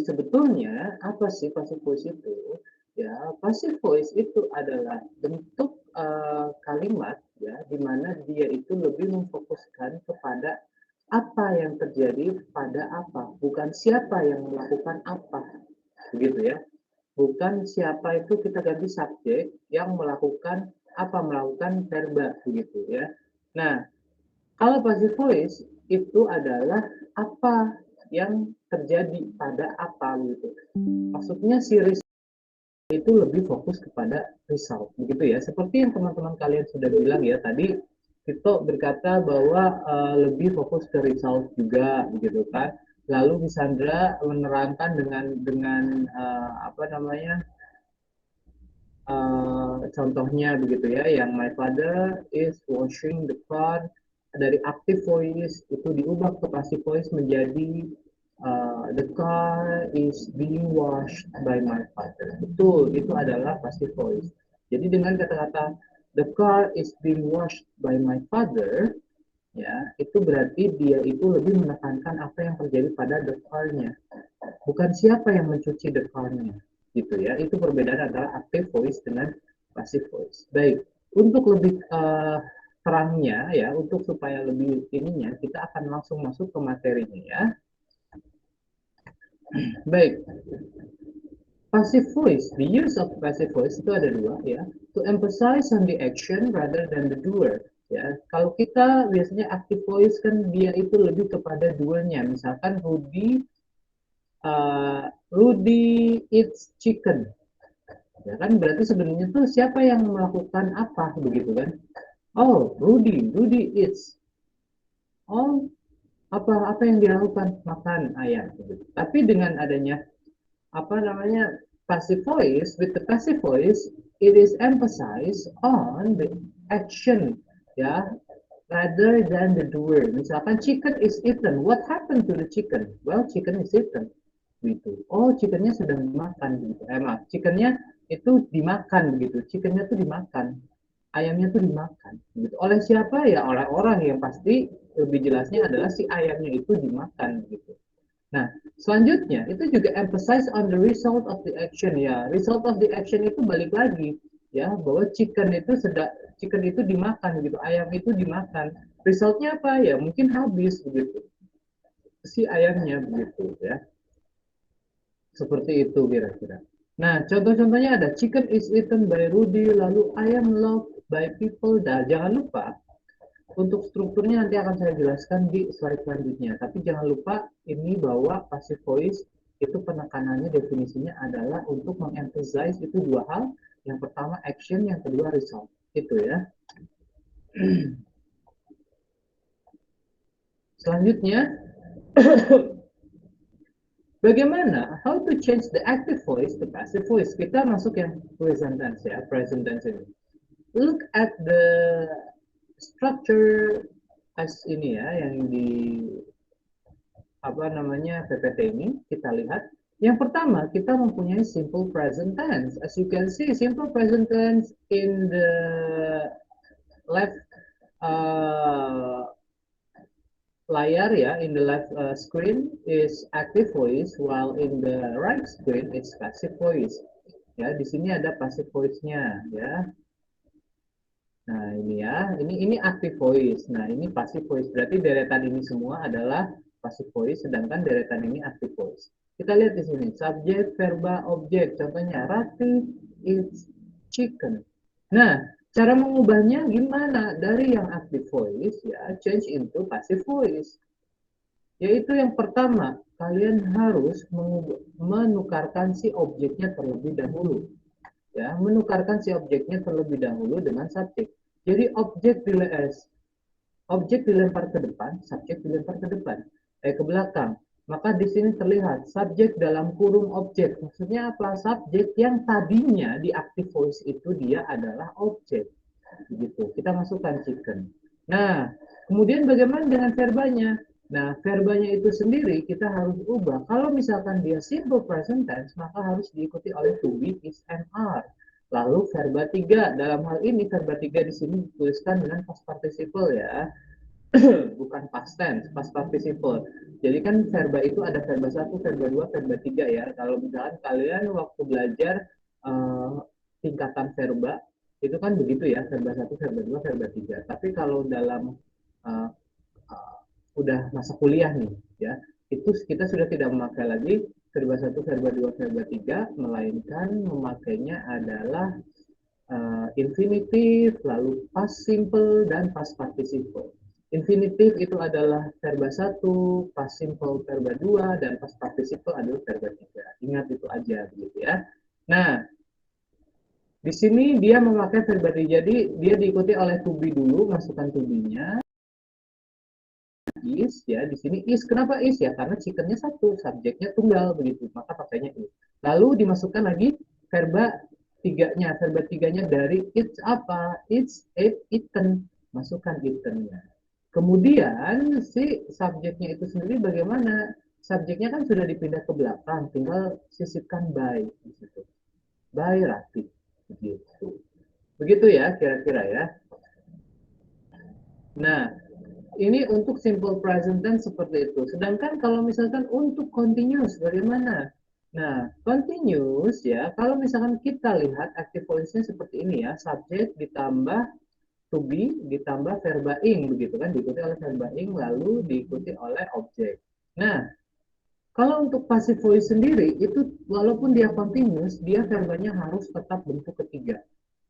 sebetulnya apa sih passive voice itu? Ya, passive voice itu adalah bentuk, kalimat ya, di mana dia itu lebih memfokuskan kepada apa yang terjadi pada apa, bukan siapa yang melakukan apa, begitu ya. Bukan siapa itu kita ganti subjek yang melakukan apa, melakukan verba, begitu ya. Nah, kalau passive voice itu adalah apa yang terjadi pada apa gitu. Maksudnya si itu lebih fokus kepada result begitu ya. Seperti yang teman-teman kalian sudah bilang ya tadi, Tito berkata bahwa lebih fokus ke result juga begitu kan. Lalu Sandra menerangkan dengan apa namanya contohnya begitu ya, yang my father is washing the car, dari active voice itu diubah ke passive voice menjadi the car is being washed by my father. Betul, itu adalah passive voice. Jadi dengan kata-kata the car is being washed by my father, ya itu berarti dia itu lebih menekankan apa yang terjadi pada the car-nya, bukan siapa yang mencuci the car-nya gitu ya. Itu perbedaan adalah active voice dengan passive voice. Baik, untuk lebih terangnya ya, untuk supaya lebih ininya, kita akan langsung masuk ke materinya ya. Baik, passive voice, the use of passive voice itu ada dua ya, to emphasize on the action rather than the doer ya. Kalau kita biasanya active voice kan dia itu lebih kepada doernya, misalkan Rudy eats chicken. Ya kan berarti sebenarnya tuh siapa yang melakukan apa begitu kan? Oh, Rudy eats. Oh, apa yang dilakukan? Makan ayam. Begitu. Tapi dengan adanya apa namanya passive voice, with the passive voice, it is emphasized on the action, ya, rather than the doer. Misalkan chicken is eaten, what happened to the chicken? Well, chicken is eaten. Gitu. Oh, chickennya sedang dimakan gitu. Maaf, chickennya itu dimakan begitu. Chickennya tuh dimakan, ayamnya tuh dimakan. Gitu. Oleh siapa ya? Oleh orang yang pasti lebih jelasnya adalah si ayamnya itu dimakan gitu. Nah, selanjutnya itu juga emphasize on the result of the action ya. Result of the action itu balik lagi ya, bahwa chicken itu dimakan gitu, ayam itu dimakan. Resultnya apa ya? Mungkin habis begitu si ayamnya begitu ya. Seperti itu kira-kira. Nah, contoh-contohnya ada chicken is eaten by Rudy, lalu I am loved by people. Dan jangan lupa, untuk strukturnya nanti akan saya jelaskan di slide selanjutnya. Tapi jangan lupa ini bahwa passive voice itu penekanannya definisinya adalah untuk mengemphasize itu dua hal. Yang pertama action, yang kedua result. Itu ya. Selanjutnya, bagaimana? How to change the active voice to passive voice? Kita masuk yang present tense ya, present tense ini. Look at the structure as ini ya, yang di apa namanya PPT ini kita lihat. Yang pertama kita mempunyai simple present tense. As you can see, simple present tense in the left layar ya, in the left screen is active voice, while in the right screen it's passive voice. Ya, di sini ada passive voice-nya ya. Nah, ini ya, ini active voice. Nah, ini passive voice. Berarti deretan ini semua adalah passive voice, sedangkan deretan ini active voice. Kita lihat di sini, subjek, verba, objek. Contohnya, Rati eats chicken. Nah, cara mengubahnya gimana? Dari yang active voice, ya, change into passive voice. Yaitu yang pertama, kalian harus menukarkan si objeknya terlebih dahulu. Ya, menukarkan si objeknya terlebih dahulu dengan subjek. Jadi objek dilempar ke depan, subjek dilempar ke depan, ke belakang. Maka di sini terlihat subjek dalam kurung objek. Maksudnya apa? Subjek yang tadinya di active voice itu dia adalah objek. Begitu. Kita masukkan chicken. Nah, kemudian bagaimana dengan verbanya? Nah, verbanya itu sendiri kita harus ubah. Kalau misalkan dia simple present tense, maka harus diikuti oleh to be, is, and are. Lalu verba 3, dalam hal ini verba 3 di sini dituliskan dengan past participle ya. bukan past tense, past participle. Jadi kan verba itu ada verba 1, verba 2, verba 3 ya. Kalau misalkan kalian waktu belajar uh, tingkatan verba, itu kan begitu ya, verba 1, verba 2, verba 3. Tapi kalau dalam uh, uh, udah masa kuliah nih, ya, itu kita sudah tidak memakai lagi verba 1, verba 2, verba 3, melainkan memakainya adalah infinitif, lalu past simple, dan past participle. Infinitif itu adalah verba 1, past simple verba 2, dan past participle adalah verba 3. Ingat itu aja begitu ya. Nah, di sini dia memakai verba 3, jadi dia diikuti oleh to be dulu, masukkan to be-nya. Is ya, di sini is. Kenapa is ya? Karena chickennya satu, subjeknya tunggal begitu, maka pakainya is. Lalu dimasukkan lagi verba tiganya, verba tiganya dari it's apa? It's eaten, masukkan eaten-nya. Kemudian si subjeknya itu sendiri bagaimana? Subjeknya kan sudah dipindah ke belakang, tinggal sisipkan by di situ. By Rafi begitu. Begitu ya kira-kira ya. Nah, ini untuk simple present tense seperti itu. Sedangkan kalau misalkan untuk continuous bagaimana? Nah, continuous ya, kalau misalkan kita lihat active voice-nya seperti ini ya, subjek ditambah to be ditambah verba ing begitu kan, diikuti oleh verba ing lalu diikuti oleh objek. Nah, kalau untuk passive voice sendiri itu walaupun dia continuous, dia verbanya harus tetap bentuk ketiga.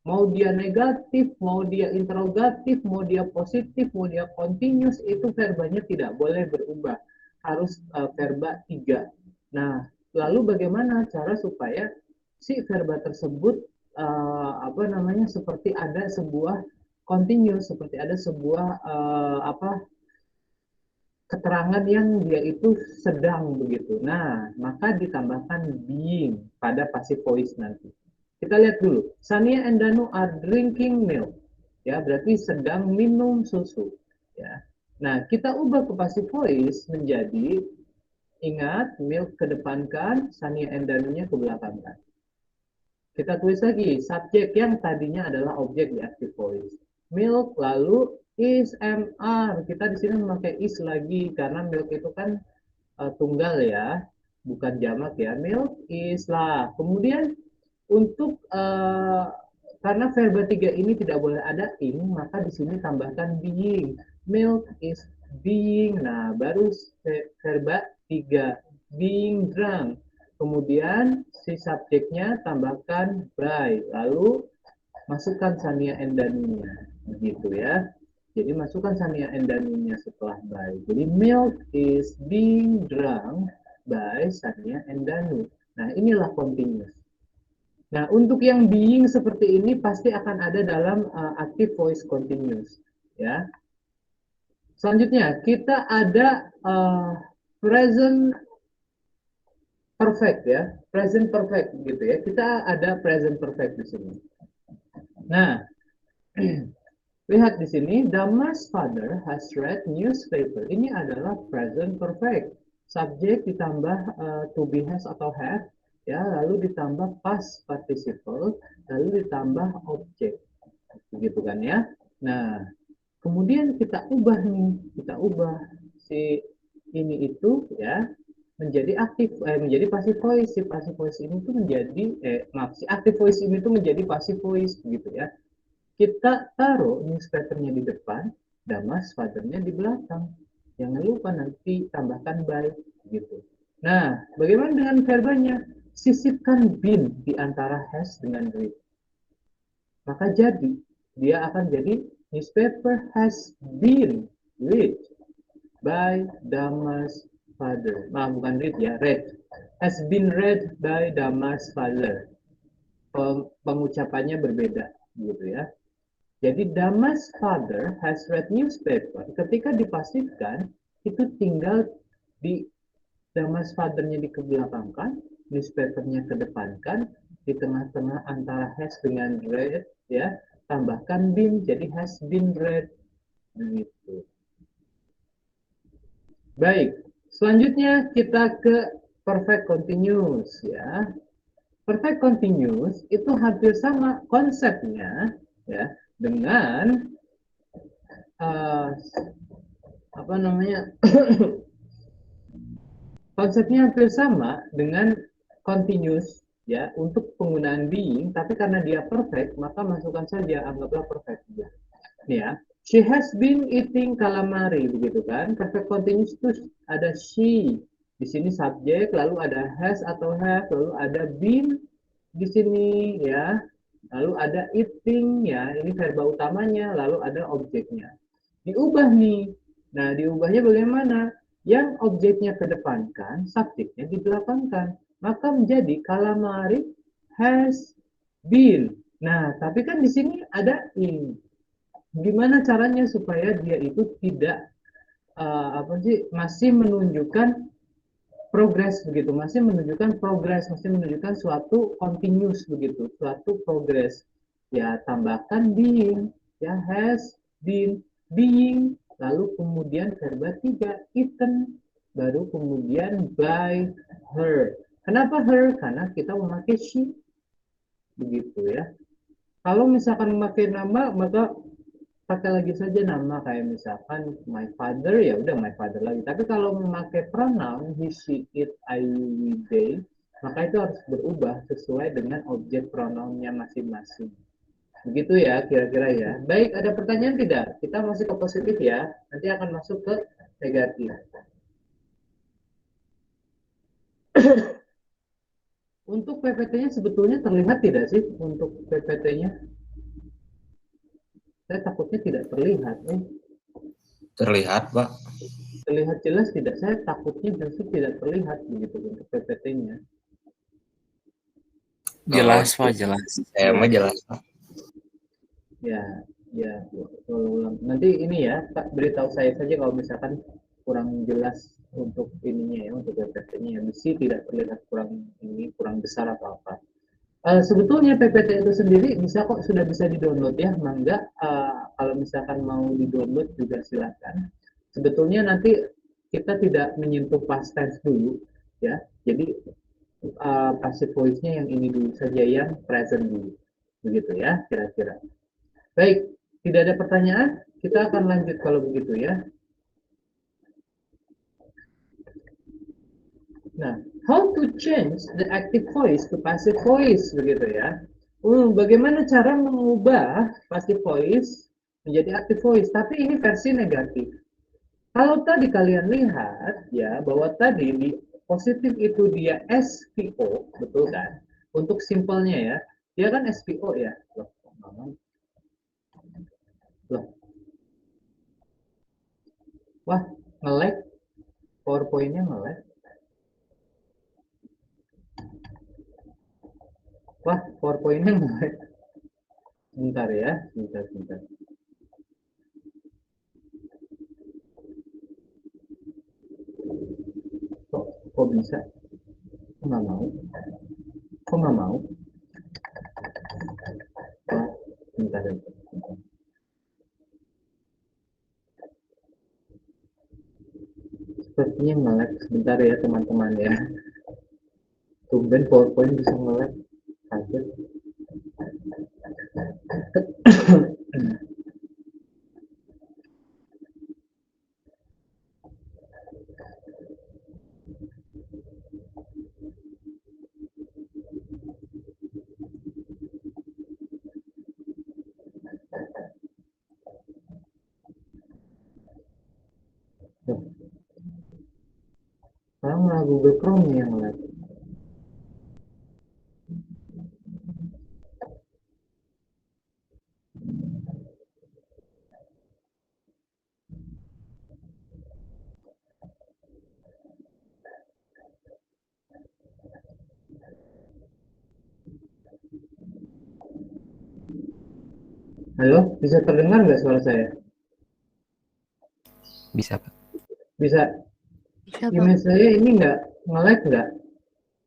Mau dia negatif, mau dia interrogatif, mau dia positif, mau dia continuous, itu verbanya tidak boleh berubah. Harus verba 3. Nah, lalu bagaimana cara supaya si verba tersebut apa namanya seperti ada sebuah continuous, seperti ada sebuah apa keterangan yang dia itu sedang begitu. Nah, maka ditambahkan being pada passive voice nanti. Kita lihat dulu. Sania and Danu are drinking milk. Ya, berarti sedang minum susu. Ya. Nah, kita ubah ke passive voice menjadi ingat milk kedepankan, Sania and Danunya ke belakangkan. Kita tulis lagi subjek yang tadinya adalah objek di active voice. Milk lalu is MR. Kita di sini memakai is lagi karena milk itu kan tunggal ya, bukan jamak ya. Milk is lah. Kemudian untuk karena verba 3 ini tidak boleh ada ing, maka di sini tambahkan being. Milk is being. Nah, baru verba 3 being drunk. Kemudian si subjeknya tambahkan by, lalu masukkan Sania and Danunya, begitu ya. Jadi masukkan Sania and Danunya setelah by. Jadi milk is being drunk by Sania and Danu. Nah, inilah continuous. Nah, untuk yang being seperti ini pasti akan ada dalam active voice continuous, ya. Selanjutnya kita ada present perfect ya, present perfect gitu ya. Kita ada present perfect di sini. Nah, lihat di sini, Damas father has read newspaper. Ini adalah present perfect. Subjek ditambah to be has atau have, ya, lalu ditambah past participle, lalu ditambah objek, begitu kan ya. Nah, kemudian kita ubah nih, kita ubah si ini itu ya menjadi aktif menjadi passive voice. Si passive voice ini tuh menjadi maaf, si active voice ini tuh menjadi passive voice gitu ya. Kita taruh newspapernya di depan, Damas fathernya di belakang. Jangan lupa nanti tambahkan by gitu. Nah, bagaimana dengan verbanya? Sisipkan been di antara has dengan read. Maka jadi dia akan jadi newspaper has been read by Damas father. Nah, bukan read ya, read. Has been read by Damas father. Pengucapannya berbeda, gitu ya. Jadi Damas father has read newspaper. Ketika dipasifkan, itu tinggal di Damas fathernya dikebelakangkan, newspapernya kedepankan, di tengah-tengah antara has dengan read, ya, tambahkan been, jadi has been read, begitu. Baik, selanjutnya kita ke perfect continuous ya. Perfect continuous itu hampir sama konsepnya ya dengan uh, apa namanya, konsepnya hampir sama dengan continuous ya untuk penggunaan being, tapi karena dia perfect maka masukkan saja, anggaplah perfect ya. Nih ya, she has been eating calamari begitu kan. Perfect continuous itu ada she di sini subjek, lalu ada has atau have, lalu ada been di sini ya, lalu ada eating ya, ini verba utamanya, lalu ada objeknya. Diubah nih. Nah, diubahnya bagaimana? Yang objeknya kedepankan, subjeknya dibelakangkan. Maka menjadi calamari has been. Nah, tapi kan di sini ada in. Gimana caranya supaya dia itu tidak apa sih, masih menunjukkan progres begitu, masih menunjukkan suatu continuous begitu, suatu progres. Ya, tambahkan being, ya has been, being, lalu kemudian verba 3 eaten, baru kemudian by her. Kenapa her? Karena kita memakai she begitu ya. Kalau misalkan memakai nama, maka pakai lagi saja nama, kayak misalkan my father, ya udah my father lagi. Tapi kalau memakai pronoun he, she, it, I, we, they, maka itu harus berubah sesuai dengan objek pronounnya masing-masing. Begitu ya kira-kira ya. Baik, ada pertanyaan tidak? Kita masih ke positif ya. Nanti akan masuk ke negatif. Untuk PPT-nya sebetulnya terlihat tidak sih untuk PPT-nya? Saya takutnya tidak terlihat. Terlihat, Pak. Terlihat jelas tidak? Saya takutnya justru tidak terlihat begitu untuk PPT-nya. Jelas, Pak, jelas. Saya mah jelas, Pak. Ya, ya. Nanti ini ya, Pak, beritahu saya saja kalau misalkan kurang jelas untuk ininya ya, untuk PPT-nya. Mesti tidak terlihat kurang ini, kurang besar atau apa. Sebetulnya PPT itu sendiri bisa kok, sudah bisa di-download ya, mangga. Kalau misalkan mau di-download juga silakan. Sebetulnya nanti kita tidak menyentuh past tense dulu ya. Jadi passive voice-nya yang ini dulu saja, yang present dulu. Begitu ya, kira-kira. Baik, tidak ada pertanyaan, kita akan lanjut kalau begitu ya. Nah, how to change the active voice to passive voice, begitu ya. Bagaimana cara mengubah passive voice menjadi active voice, tapi ini versi negatif. Kalau tadi kalian lihat ya, bahwa tadi di positif itu dia SVO, betul kan? Untuk simpelnya ya, dia kan SVO ya. Loh. Wah, nge-lag, PowerPoint-nya nge-lag. Wah, PowerPoint-nya nge-lag. Bentar ya, bentar. Kok bisa? Kok nggak mau? Kok nggak mau? Oh, bentar ya. Sepertinya nge-lag. Sebentar ya teman-teman ya. Tumben PowerPoint bisa nge-lag. Kaget. Sekarang malah Google Chrome yang nge-lag. Halo, bisa terdengar nggak suara saya? Bisa, Pak. Bisa. Bisa, Pak. Email saya ini nggak nge-lag nggak?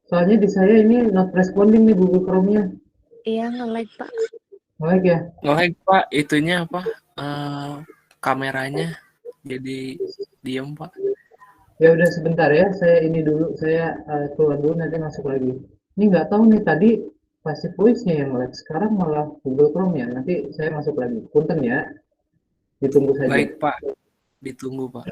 Soalnya di saya ini not responding nih Google Chrome-nya. Iya, nge-lag, Pak. Nge-lag ya? Nge-lag, Pak, itunya apa? Kameranya jadi diem, Pak. Ya udah sebentar ya, saya ini dulu, saya keluar dulu nanti masuk lagi. Ini nggak tahu nih tadi passive voice-nya yang lag, sekarang malah Google Chrome ya. Nanti saya masuk lagi. Punten ya, ditunggu saja. Baik, Pak. Ditunggu, Pak.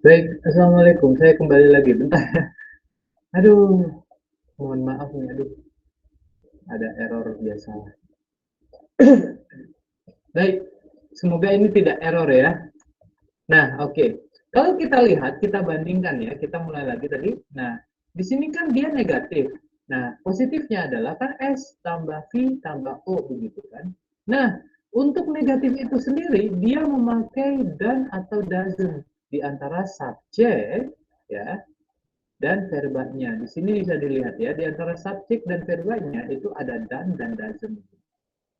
Baik, Assalamualaikum. Saya kembali lagi. Bentar. Aduh, mohon maaf nih. Aduh, ada error biasa. Baik, semoga ini tidak error ya. Nah, oke. Kalau kita lihat, kita bandingkan ya. Kita mulai lagi tadi. Nah, di sini kan dia negatif. Nah, positifnya adalah kan S tambah V tambah O begitu kan. Nah, untuk negatif itu sendiri, dia memakai dan atau doesn't di antara subjek ya dan verbanya. Di sini bisa dilihat ya, di antara subjek dan verbanya itu ada dan doesn't.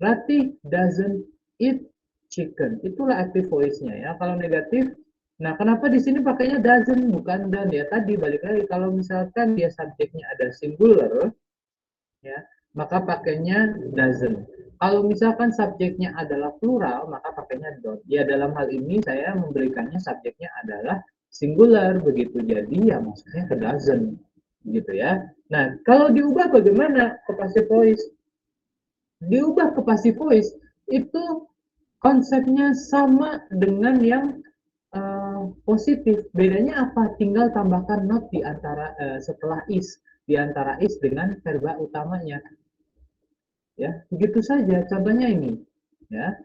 Ratih doesn't eat chicken. Itulah active voice-nya ya. Kalau negatif, nah kenapa di sini pakainya doesn't bukan dan ya? Tadi balik lagi kalau misalkan dia subjeknya ada singular ya, maka pakainya doesn't. Kalau misalkan subjeknya adalah plural, maka pakainya don't. Ya dalam hal ini saya memberikannya subjeknya adalah singular begitu. Jadi ya maksudnya ke doesn't gitu ya. Nah, kalau diubah bagaimana ke passive voice? Diubah ke passive voice itu konsepnya sama dengan yang positif. Bedanya apa? Tinggal tambahkan not di antara setelah is, di antara is dengan verba utamanya. Ya, begitu saja. Contohnya ini, ya.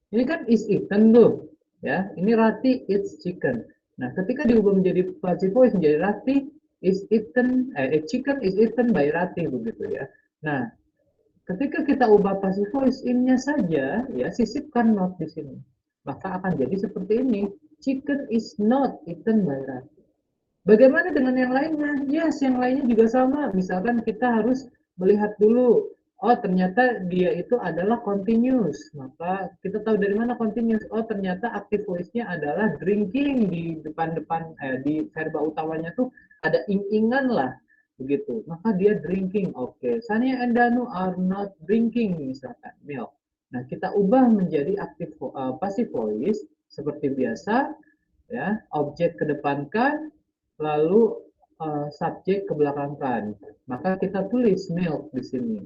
Ini kan is eaten tuh, ya. Ini Rati eats chicken. Nah, ketika diubah menjadi passive voice menjadi Rati is eaten, chicken is eaten by Rati begitu ya. Nah, ketika kita ubah passive voice in-nya saja, ya sisipkan not di sini. Maka akan jadi seperti ini. Chicken is not eaten by Rati. Bagaimana dengan yang lainnya? Yes, yang lainnya juga sama. Misalkan kita harus melihat dulu, oh ternyata dia itu adalah continuous. Maka kita tahu dari mana continuous. Oh ternyata active voice-nya adalah drinking di depan-depan di verba utamanya tuh ada ing-ingan lah begitu. Maka dia drinking. Oke, Sania and Danu are not drinking misalkan milk. Nah, kita ubah menjadi active passive voice seperti biasa ya, objek kedepankan lalu subjek kebelakangkan. Maka kita tulis milk di sini.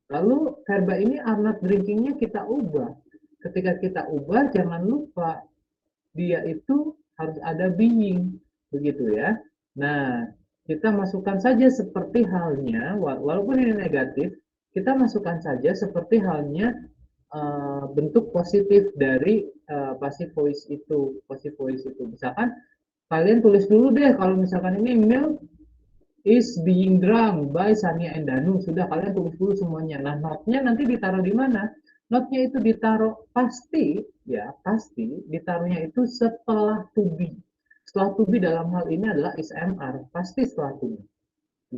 Lalu verba ini are not drinkingnya kita ubah. Ketika kita ubah, jangan lupa dia itu harus ada being, begitu ya. Nah, kita masukkan saja seperti halnya, walaupun ini negatif, kita masukkan saja seperti halnya bentuk positif dari passive voice itu. Passive voice itu, misalkan kalian tulis dulu deh kalau misalkan ini milk is being drunk by Sania and Danu. Sudah kalian tulis dulu semuanya. Nah, notnya nanti ditaruh di mana? Notnya itu ditaruh pasti ya, pasti ditaruhnya itu setelah to be. Setelah to be dalam hal ini adalah SMR, pasti setelah to be.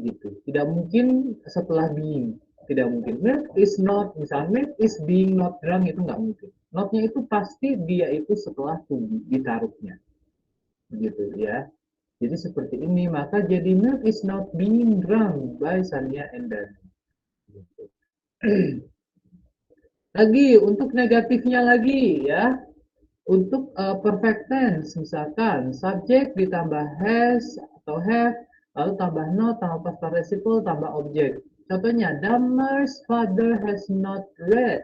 Begitu. Tidak mungkin setelah being. Tidak mungkin. Milk is not, misalnya milk is being not drunk itu nggak mungkin. Notnya itu pasti dia itu setelah to be ditaruhnya. Begitu ya. Jadi seperti ini, maka jadi milk is not being drunk by Sania and Danu. Gitu. Lagi untuk negatifnya lagi ya. Untuk perfect tense misalkan subjek ditambah has atau have, lalu tambah not, tambah past participle, tambah objek. Contohnya, Damar's father has not read,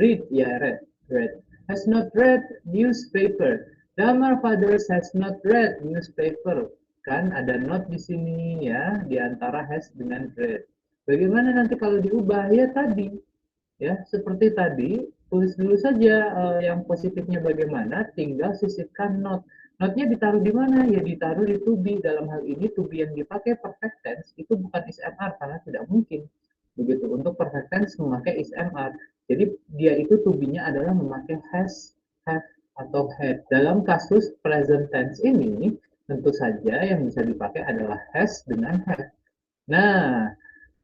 read, has not read newspaper. Damar fathers has not read newspaper. Kan ada not di sini ya, di antara has dengan read. Bagaimana nanti kalau diubah? Ya tadi, ya seperti tadi, tulis dulu saja yang positifnya bagaimana, tinggal sisipkan not. Notnya ditaruh di mana? Ya ditaruh di to be. Dalam hal ini to be yang dipakai perfect tense itu bukan is MR karena tidak mungkin. Begitu. Untuk perfect tense memakai is MR. Jadi dia itu to be-nya adalah memakai has, have, atau had. Dalam kasus present tense ini tentu saja yang bisa dipakai adalah has dengan have. Nah,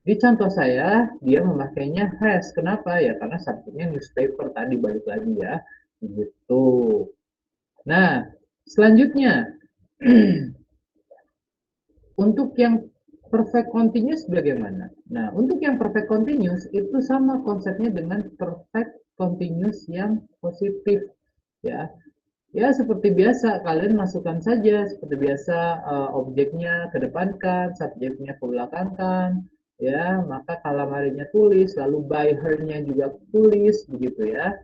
di contoh saya, dia memakainya has. Kenapa? Ya, karena subjeknya newspaper tadi, balik lagi ya. Begitu. Nah, selanjutnya, untuk yang perfect continuous bagaimana? Nah, untuk yang perfect continuous itu sama konsepnya dengan perfect continuous yang positif. Ya, ya seperti biasa, kalian masukkan saja seperti biasa objeknya kedepankan, subjeknya ke belakangkan, ya maka calamari-nya tulis, lalu by her-nya juga tulis, begitu ya.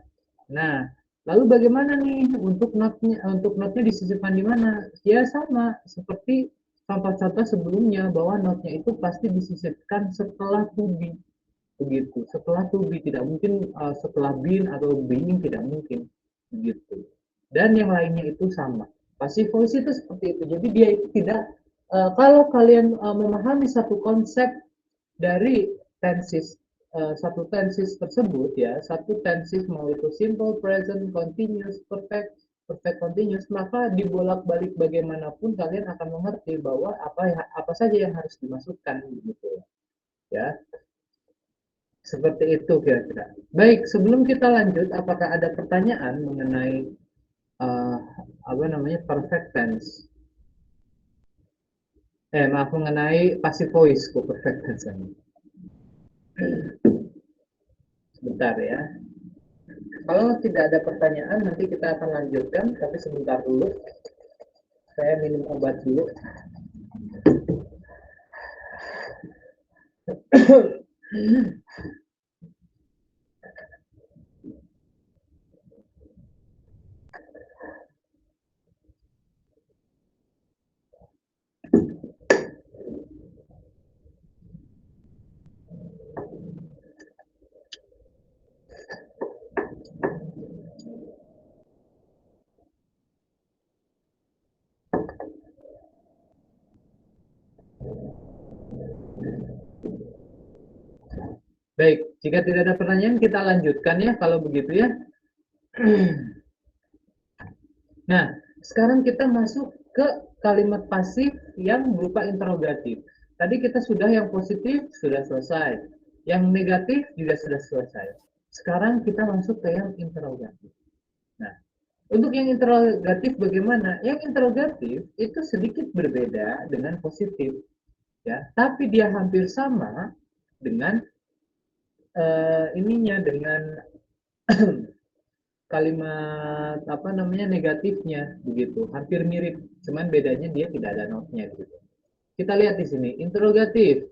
Nah, lalu bagaimana nih untuk notnya disisipkan di mana? Ya sama seperti contoh-contoh sebelumnya bahwa notnya itu pasti disisipkan setelah to be, begitu. Setelah to be tidak mungkin setelah been atau being, tidak mungkin, begitu. Dan yang lainnya itu sama. Passive voice itu seperti itu. Jadi dia itu tidak kalau kalian memahami satu konsep dari tenses satu tenses tersebut ya, satu tenses mau itu simple, present, continuous, perfect, perfect continuous, maka dibolak-balik bagaimanapun kalian akan mengerti bahwa apa saja yang harus dimasukkan gitu ya. Seperti itu kira-kira. Baik, sebelum kita lanjut, apakah ada pertanyaan mengenai apa namanya perfect tense? Maaf, mengenai passive voice kok perfect tense ini. Sebentar ya. Kalau tidak ada pertanyaan, nanti kita akan lanjutkan, tapi sebentar dulu. Saya minum obat dulu. Baik, jika tidak ada pertanyaan, kita lanjutkan ya, kalau begitu ya. Nah, sekarang kita masuk ke kalimat pasif yang berupa interrogatif. Tadi kita sudah yang positif, sudah selesai. Yang negatif juga sudah selesai. Sekarang kita masuk ke yang interrogatif. Nah, untuk yang interrogatif bagaimana? Yang interrogatif itu sedikit berbeda dengan positif. Ya, tapi dia hampir sama dengan ininya, dengan kalimat apa namanya negatifnya, begitu, hampir mirip, cuman bedanya dia tidak ada notnya gitu. Kita lihat di sini interrogatif,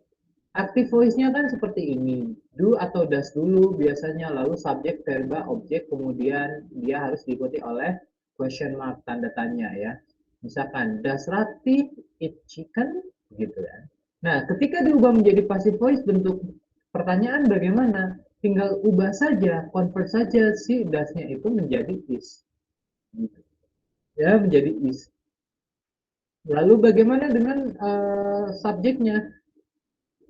active voice-nya kan seperti ini, do atau does dulu biasanya, lalu subjek, verba, objek, kemudian dia harus diikuti oleh question mark, tanda tanya ya. Misalkan does Rati eat chicken, gitu kan. Nah, ketika diubah menjadi passive voice, bentuk pertanyaan bagaimana? Tinggal ubah saja, convert saja si das-nya itu menjadi is. Gitu. Ya, menjadi is. Lalu bagaimana dengan subjeknya?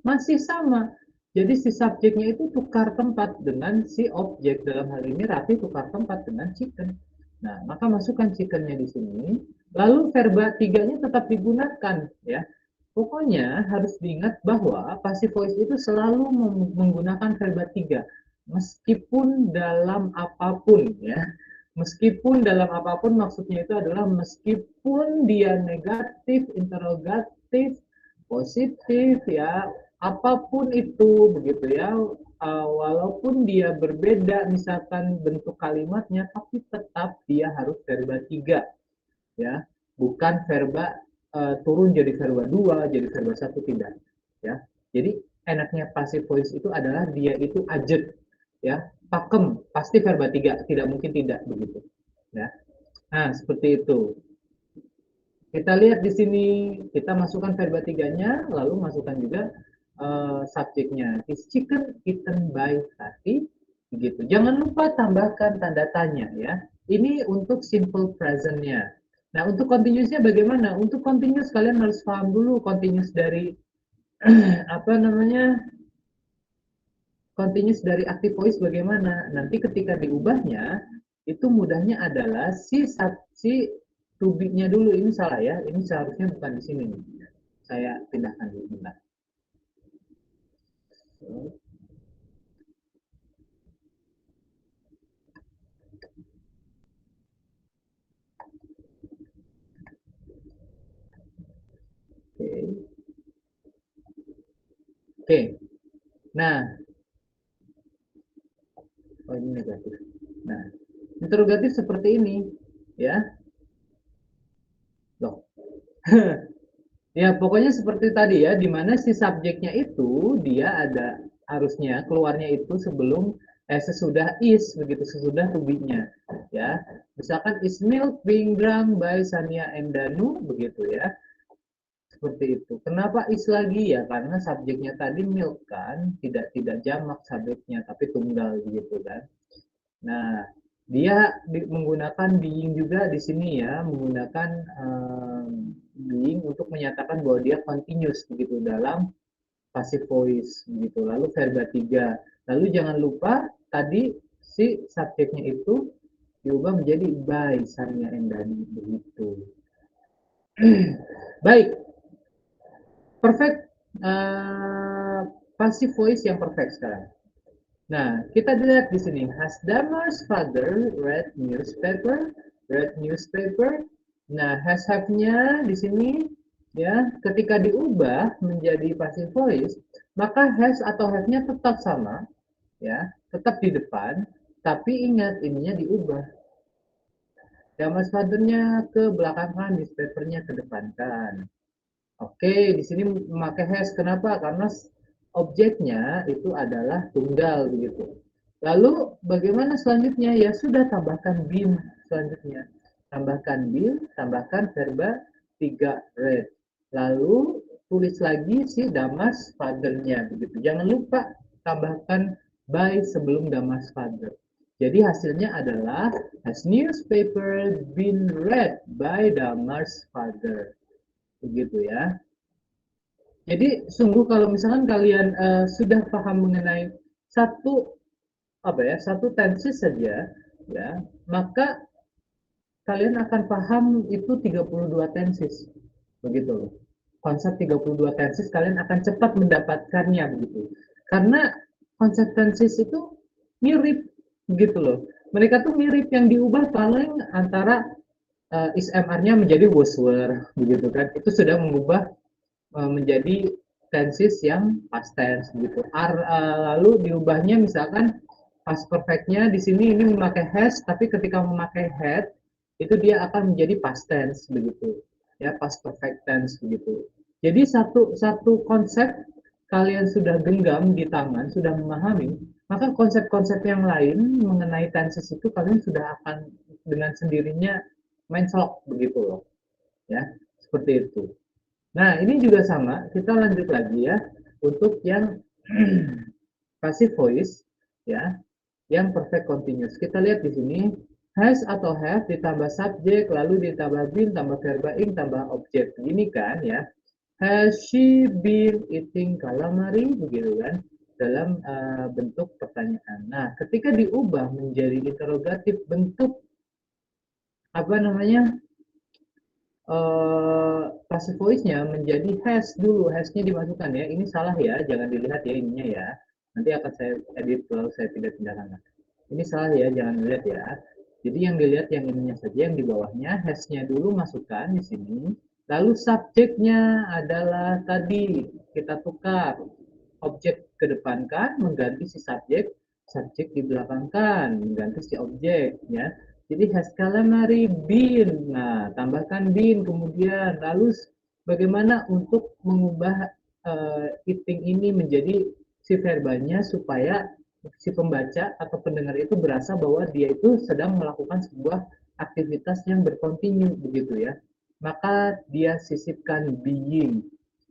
Masih sama. Jadi si subjeknya itu tukar tempat dengan si objek. Dalam hal ini Rati tukar tempat dengan chicken. Nah, maka masukkan chickennya di sini. Lalu verba tiganya tetap digunakan ya. Pokoknya harus diingat bahwa passive voice itu selalu menggunakan verba 3 meskipun dalam apapun ya. Meskipun dalam apapun maksudnya itu adalah meskipun dia negatif, interrogatif, positif ya, apapun itu begitu ya. Walaupun dia berbeda misalkan bentuk kalimatnya, tapi tetap dia harus verba 3 ya, bukan verba turun jadi verba 2, jadi verba 1, tidak ya. Jadi enaknya passive voice itu adalah dia itu ajet ya, pakem, pasti verba 3, tidak mungkin tidak, begitu ya. Nah, seperti itu. Kita lihat di sini, kita masukkan verba 3-nya, lalu masukkan juga subjeknya. Is chicken eaten by Rati? begitu. Jangan lupa tambahkan tanda tanya ya. Ini untuk simple present-nya. Nah, untuk continuous-nya bagaimana? Untuk continuous kalian harus paham dulu continuous dari apa namanya? Continuous dari active voice bagaimana? Nanti ketika diubahnya itu mudahnya adalah si to be-nya dulu. Ini salah ya. Ini seharusnya bukan di sini nih. Saya pindahkan dulu bentar. Oke. Nah, oh ini negatif. Nah, interrogatif seperti ini, ya. Loh. Ya, pokoknya seperti tadi ya, di mana si subjeknya itu dia ada harusnya keluarnya itu sesudah is begitu, sesudah to be-nya, ya. Misalkan is milk being drunk by Sania and Danu begitu ya. Seperti itu. Kenapa is lagi ya? Karena subjeknya tadi milk kan, tidak jamak subjeknya tapi tunggal gitu kan. Nah, dia menggunakan being juga di sini ya, menggunakan being untuk menyatakan bahwa dia continuous begitu dalam passive voice begitu. Lalu verba 3. Lalu jangan lupa tadi si subjeknya itu diubah menjadi by Sania Endani begitu. Baik. Perfect passive voice yang perfect sekarang. Nah, kita lihat di sini. Has Damar's father read newspaper? Read newspaper. Nah, has have-nya di sini ya, ketika diubah menjadi passive voice, maka has atau have-nya tetap sama, ya, tetap di depan, tapi ingat ininya diubah. Damar's father-nya ke belakangkan, newspaper-nya ke depankan. Oke, di sini memakai has. Kenapa? Karena objeknya itu adalah tunggal begitu. Lalu bagaimana selanjutnya? Ya sudah, tambahkan been selanjutnya. Tambahkan been, tambahkan verba 3 read. Lalu tulis lagi si Damas father-nya begitu. Jangan lupa tambahkan by sebelum Damas father. Jadi hasilnya adalah has newspaper been read by Damas father. Begitu ya. Jadi sungguh kalau misalkan kalian sudah paham mengenai satu tenses saja ya, maka kalian akan paham itu 32 tenses. Begitu loh. Konsep 32 tenses kalian akan cepat mendapatkannya begitu. Karena konsep tenses itu mirip begitu loh. Mereka tuh mirip, yang diubah paling antara is MR-nya menjadi was were begitu kan. Itu sudah mengubah menjadi tenses yang past tense gitu. Lalu diubahnya misalkan past perfect-nya di sini ini memakai has, tapi ketika memakai had itu dia akan menjadi past tense begitu. Ya, past perfect tense begitu. Jadi satu konsep kalian sudah genggam di tangan, sudah memahami, maka konsep-konsep yang lain mengenai tenses itu kalian sudah akan dengan sendirinya mencolok begitu loh. Ya, seperti itu. Nah, ini juga sama, kita lanjut lagi ya, untuk yang passive voice, ya, yang perfect continuous. Kita lihat di sini, has atau have ditambah subjek, lalu ditambah been, tambah verba ing, tambah objek. Ini kan ya, has she been eating calamari, begitu kan, dalam bentuk pertanyaan. Nah, ketika diubah menjadi interrogatif bentuk, apa namanya, passive voice-nya menjadi has dulu, has-nya dimasukkan ya. Ini salah ya, jangan dilihat ya ininya ya. Nanti akan saya edit lalu saya pindah-pindahkan. Ini salah ya, jangan dilihat ya. Jadi yang dilihat yang ininya saja, yang di bawahnya has-nya dulu masukkan di sini. Lalu subjeknya adalah tadi kita tukar objek kedepankan mengganti si subjek, subjek dibelakangkan mengganti si objek ya. Jadi has calamari been. Nah, tambahkan been kemudian. Lalu bagaimana untuk mengubah eating ini menjadi si verbanya supaya si pembaca atau pendengar itu berasa bahwa dia itu sedang melakukan sebuah aktivitas yang berkontinu begitu ya. Maka dia sisipkan being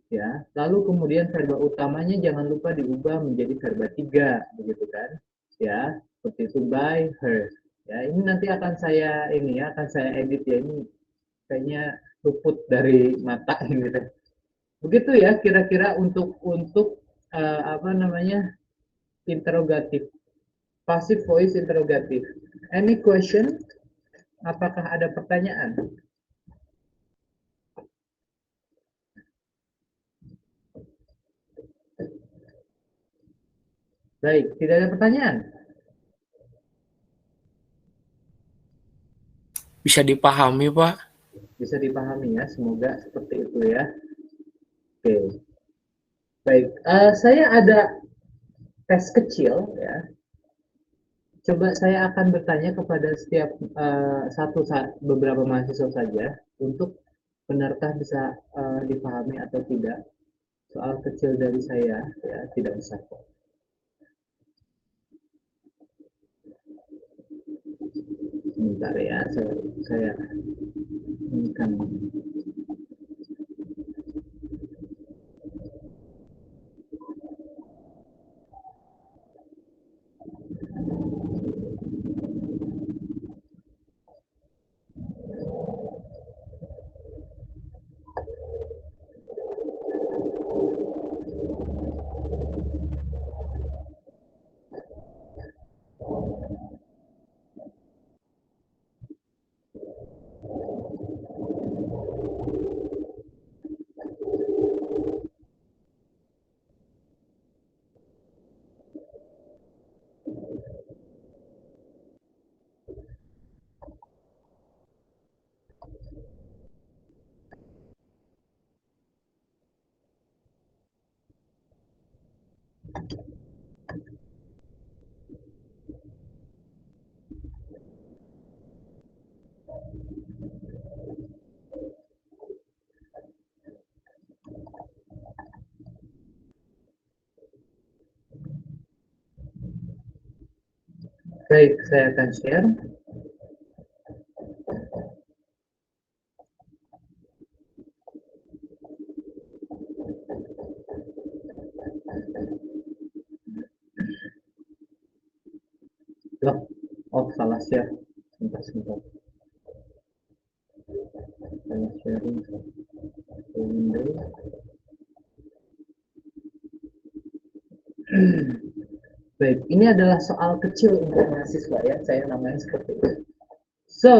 ya. Lalu kemudian verba utamanya jangan lupa diubah menjadi verba 3 begitu kan. Ya. seperti itu, by her. Ya, ini nanti akan saya edit ya, ini kayaknya luput dari mata gitu. Begitu ya kira-kira untuk apa namanya, interrogatif, passive voice interrogatif. Any question? Apakah ada pertanyaan? Baik, tidak ada pertanyaan. Bisa dipahami, Pak. Bisa dipahami ya, semoga seperti itu ya. Oke. Baik, saya ada tes kecil ya. Coba saya akan bertanya kepada setiap beberapa mahasiswa saja untuk benarkah bisa dipahami atau tidak. Soal kecil dari saya ya, tidak usah kok. Sebentar ya, saya ini kan. Baik, saya akan share. Loh, oh salah share. Sebentar. Saya sharing ke Windows. Baik, ini adalah soal kecil untuk mahasiswa ya, saya namanya seperti itu. So,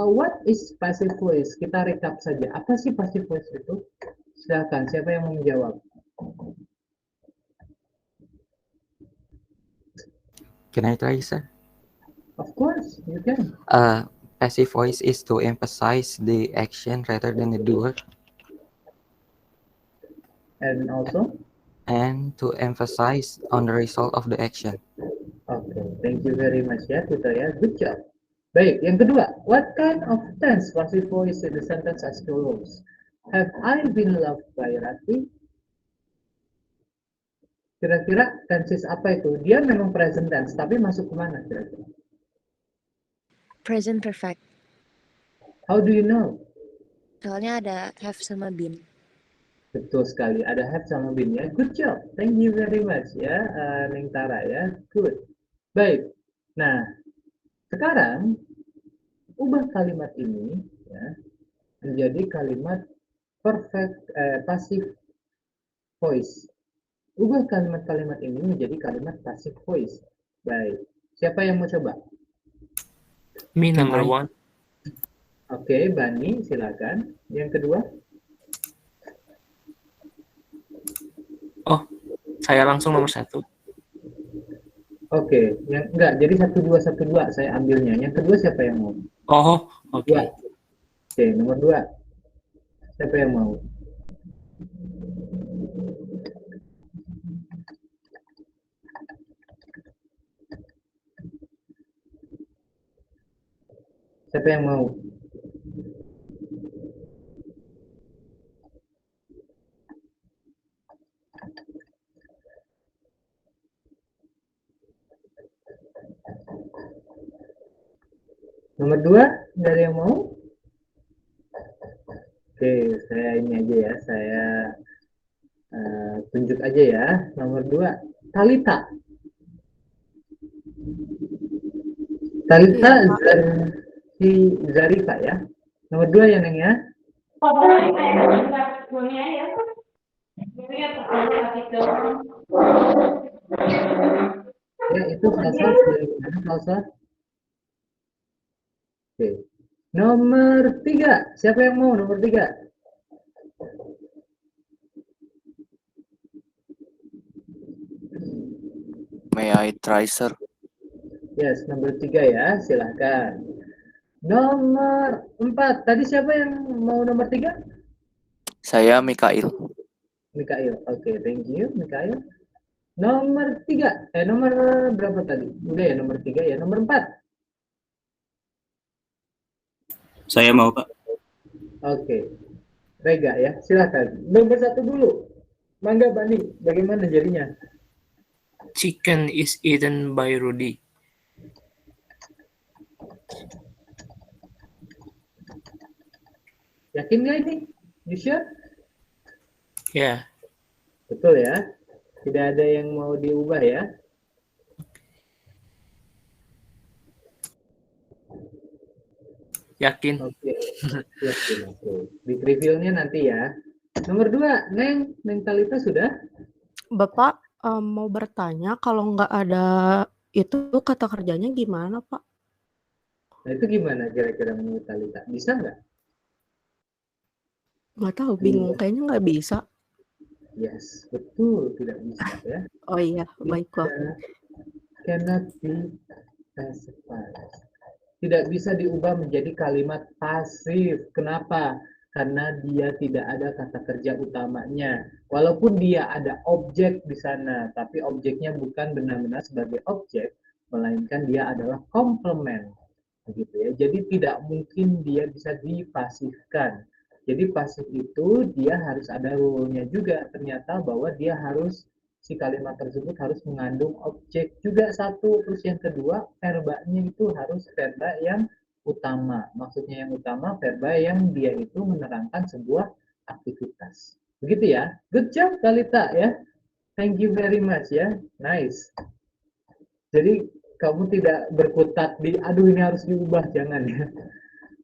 what is passive voice? Kita recap saja. Apa sih passive voice itu? Silakan, siapa yang mau menjawab? Can I try, sir? Of course, you can. Passive voice is to emphasize the action rather than the doer, And also, and to emphasize on the result of the action. okay, thank you very much ya, Tito ya. Good job. Baik, yang kedua, what kind of tense passive voice in the sentence as follows? Have I been loved by Rati? Kira-kira tenses apa itu? Dia memang present tense, tapi masuk kemana kira-kira? Present perfect. How do you know? Soalnya ada have sama been. Betul sekali, ada have sama been ya. Good job, thank you very much ya, Neng Tara ya. Good. Baik, nah sekarang ubah kalimat ini ya, menjadi kalimat passive voice. Ubah kalimat-kalimat ini menjadi kalimat passive voice. Baik, siapa yang mau coba? Me number Can I- 1. Oke, Bani, silakan. Yang kedua? Oh, saya langsung nomor 1. Oke, yang enggak, jadi 1212 saya ambilnya. Yang kedua siapa yang mau? Oh, oke. Dua. Oke, nomor 2. Siapa yang mau? Siapa yang mau? Nomor 2, nggak ada yang mau? Oke, saya ini aja ya, saya tunjuk aja ya. Nomor 2, Talita. Talita Iya, Pak. Zarifah ya. Nomor 2 ya Neng ya. Ya itu Salsa dari mana Salsa? Oke. Nomor 3. Siapa yang mau nomor 3? May I try, sir? Yes, nomor 3 ya. Silahkan. Nomor 4. Tadi siapa yang mau nomor 3? Saya Mikail. Mikail. Oke, thank you Mikail. Nomor 3. Nomor berapa tadi? Udah ya nomor 3 ya. Nomor 4. Saya mau, Pak. Oke. Rega ya. Silahkan. Nomor 1 dulu. Mangga Bani, bagaimana jadinya? Chicken is eaten by Rudy. Yakin nggak ini? You sure? Ya, Betul ya. Tidak ada yang mau diubah ya. yakin. Oke. Yakin. Oke. Di reviewnya nanti ya. Nomor 2, Neng Talita sudah? Bapak mau bertanya kalau nggak ada itu kata kerjanya gimana, Pak? Nah itu gimana kira-kira menurut Talita? Bisa nggak? Nggak tahu, bingung. Kayaknya nggak bisa. Yes, betul. Tidak bisa ya. Oh iya, baiklah. Cannot be pacified. Tidak bisa diubah menjadi kalimat pasif. Kenapa? Karena dia tidak ada kata kerja utamanya. Walaupun dia ada objek di sana, tapi objeknya bukan benar-benar sebagai objek, melainkan dia adalah komplement. Begitu ya. Jadi tidak mungkin dia bisa dipasifkan. Jadi pasif itu dia harus ada rule-nya juga. Ternyata bahwa dia harus si kalimat tersebut harus mengandung objek juga satu. Terus yang kedua, verbanya itu harus verba yang utama. Maksudnya yang utama verba yang dia itu menerangkan sebuah aktivitas. Begitu ya. Good job Talita ya. Thank you very much ya. Nice. Jadi kamu tidak berkutat di aduh ini harus diubah, jangan ya.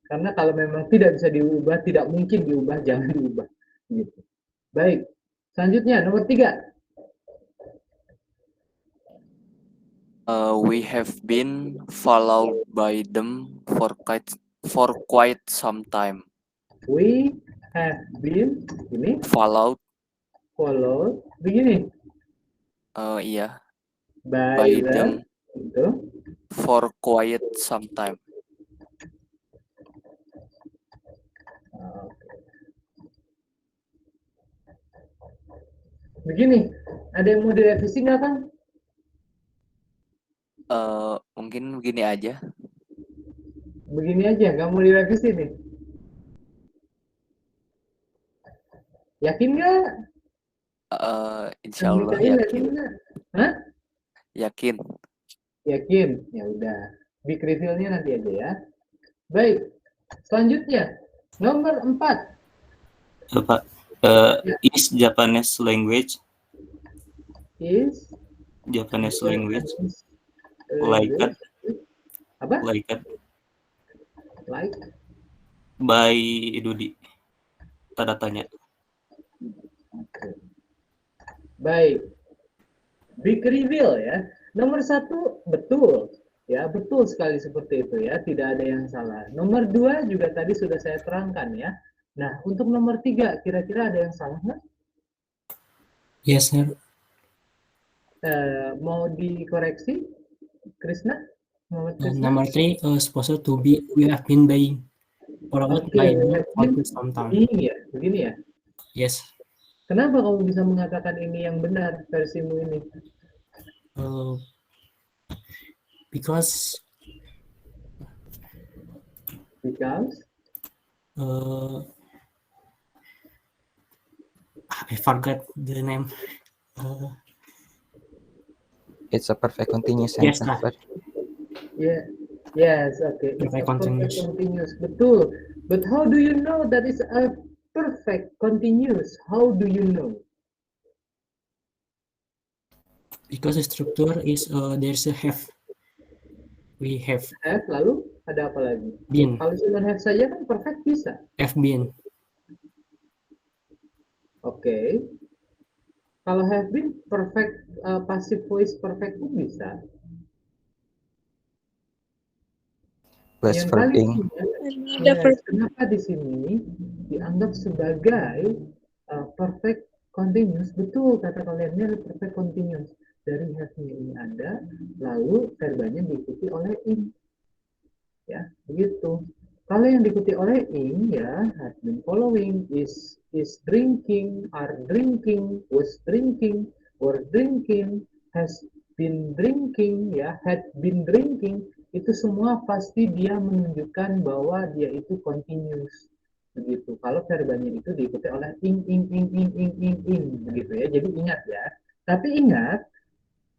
Karena kalau memang tidak bisa diubah, tidak mungkin diubah, jangan diubah. Gitu. Baik. Selanjutnya nomor 3. We have been followed by them for quite some time. We have been ini Followed, followed begini iya, by by them itu for quite some time. begini. Ada yang mau direvisi nggak Kang? Mungkin begini aja. Begini aja, nggak mau direvisi nih. Yakin nggak? Insya Allah Mikael, yakin. nggak? Hah? Yakin. Yakin? Ya udah. Big reveal-nya nanti aja ya. Baik. Selanjutnya nomor 4. Pak, is Japanese language Is Japanese language like like apa? like by Rudy? Tanda tanya. Baik. Big reveal ya. Nomor 1 betul. Ya, betul sekali seperti itu ya. Tidak ada yang salah. Nomor 2 juga tadi sudah saya terangkan ya. Nah, untuk nomor 3 kira-kira ada yang salah nggak? Yes, sir. Mau dikoreksi, Krishna? Number 3 supposed to be we have been by followed by them for some time. Iya, begini ya. Yes. Kenapa kamu bisa mengatakan ini yang benar versimu ini? Because I forgot the name. It's a perfect continuous Yes, sentence. But Yeah. Yes, okay. Perfect continuous. Betul. But how do you know that is a perfect continuous? How do you know? Because the structure is there's a have We have Have, lalu ada apa lagi? been. Kalau cuma have saja kan perfect bisa. Have been. Oke. Kalau have been perfect, passive voice perfect pun bisa. Plus Yang verb paling ing. kenapa di sini dianggap sebagai perfect continuous? Betul kata kalian, ini adalah perfect continuous. Dari have-nya ini ada, lalu verbanya diikuti oleh ing. Ya, begitu. Kalau yang diikuti oleh ing ya, has been following, is drinking, are drinking, was drinking, were drinking, has been drinking, ya, had been drinking, itu semua pasti dia menunjukkan bahwa dia itu continuous. Begitu. Kalau verbanya itu diikuti oleh ing, begitu ya. Jadi ingat ya. Tapi ingat,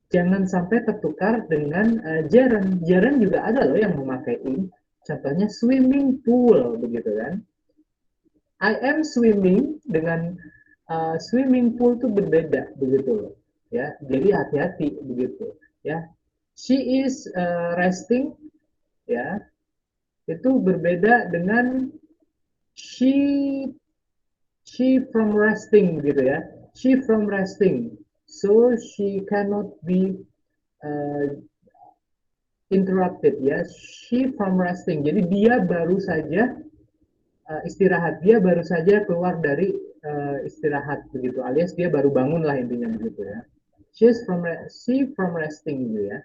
jangan sampai tertukar dengan gerund. Gerund juga ada loh yang memakai ing. Contohnya swimming pool, begitu kan? I am swimming dengan swimming pool itu berbeda, begitu loh. Ya, jadi hati-hati, begitu. Ya, she is resting, ya, itu berbeda dengan she from resting, begitu ya. She from resting, so she cannot be interrupted, ya. She from resting, jadi dia baru saja istirahat, dia baru saja keluar dari istirahat, begitu, alias dia baru bangun lah intinya, begitu ya. She from resting, gitu ya.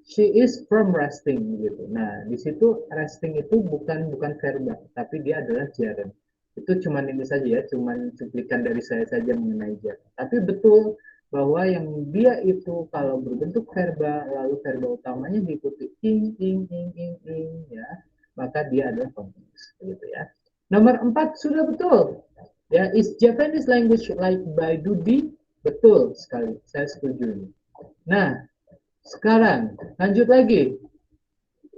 She is from resting, gitu. Nah, di situ resting itu bukan verba, tapi dia adalah gerund. Itu cuman ini saja ya, cuman cuplikan dari saya saja mengenai gerund. Tapi betul bahwa yang dia itu kalau berbentuk verba, lalu verba utamanya diikuti ing, ya, maka dia adalah continuous, gitu ya. Nomor 4 sudah betul. Ya, is Japanese language like by Dudi? Betul sekali, saya setuju. Nah, sekarang lanjut lagi.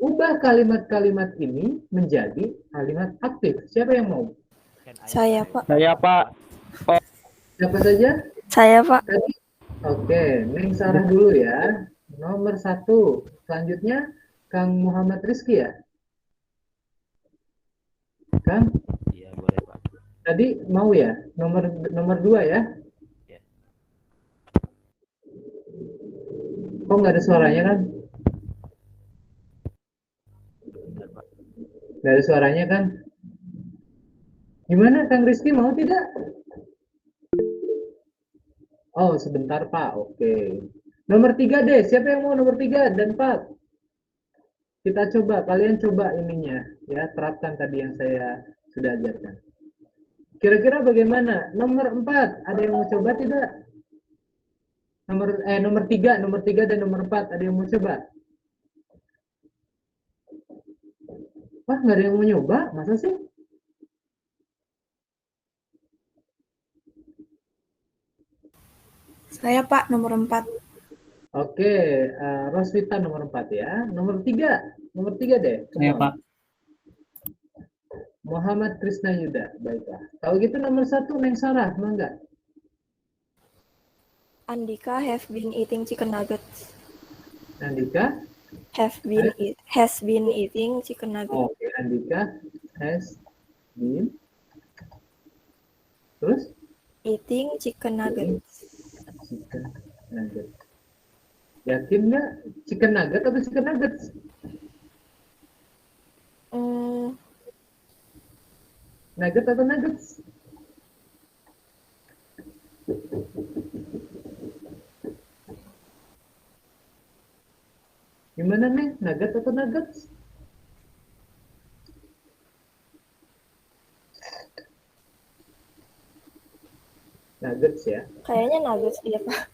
Ubah kalimat-kalimat ini menjadi kalimat aktif. Siapa yang mau? Saya, Pak. Siapa saja? Saya, Pak. Oke, Neng Sarah dulu ya. Nomor 1. Selanjutnya Kang Muhammad Rizky ya. Kang? Iya, boleh, Pak. Tadi mau ya? Nomor 2 ya? Ya. Kok nggak ada suaranya kan? Bentar, Pak. Nggak ada suaranya kan? Gimana Kang Rizky mau tidak? Oh, sebentar Pak. Oke. Nomor 3 deh. Siapa yang mau nomor 3 dan 4? Kita coba. Kalian coba ininya. Ya, terapkan tadi yang saya sudah ajarkan. Kira-kira bagaimana? Nomor 4. Ada yang mau coba tidak? Nomor 3 dan nomor 4. Ada yang mau coba? Wah, nggak ada yang mau nyoba? Masa sih? Saya, Pak, nomor 4. Oke, Roswita nomor 4 ya. Nomor 3 deh. Saya, Pak. Muhammad Krisna Yuda. Baiklah. Kalau gitu nomor 1 Neng Sarah, mau nggak? Andika have been eating chicken nuggets. Andika? Has been eating chicken nuggets. Oke, Andika has been. Terus? Eating chicken nuggets. Chicken nugget. Yakin nggak chicken nugget atau chicken nuggets? Nugget atau nuggets? Gimana nih, nugget atau nuggets? Nuggets ya. Kayaknya nuggets dia, Pak.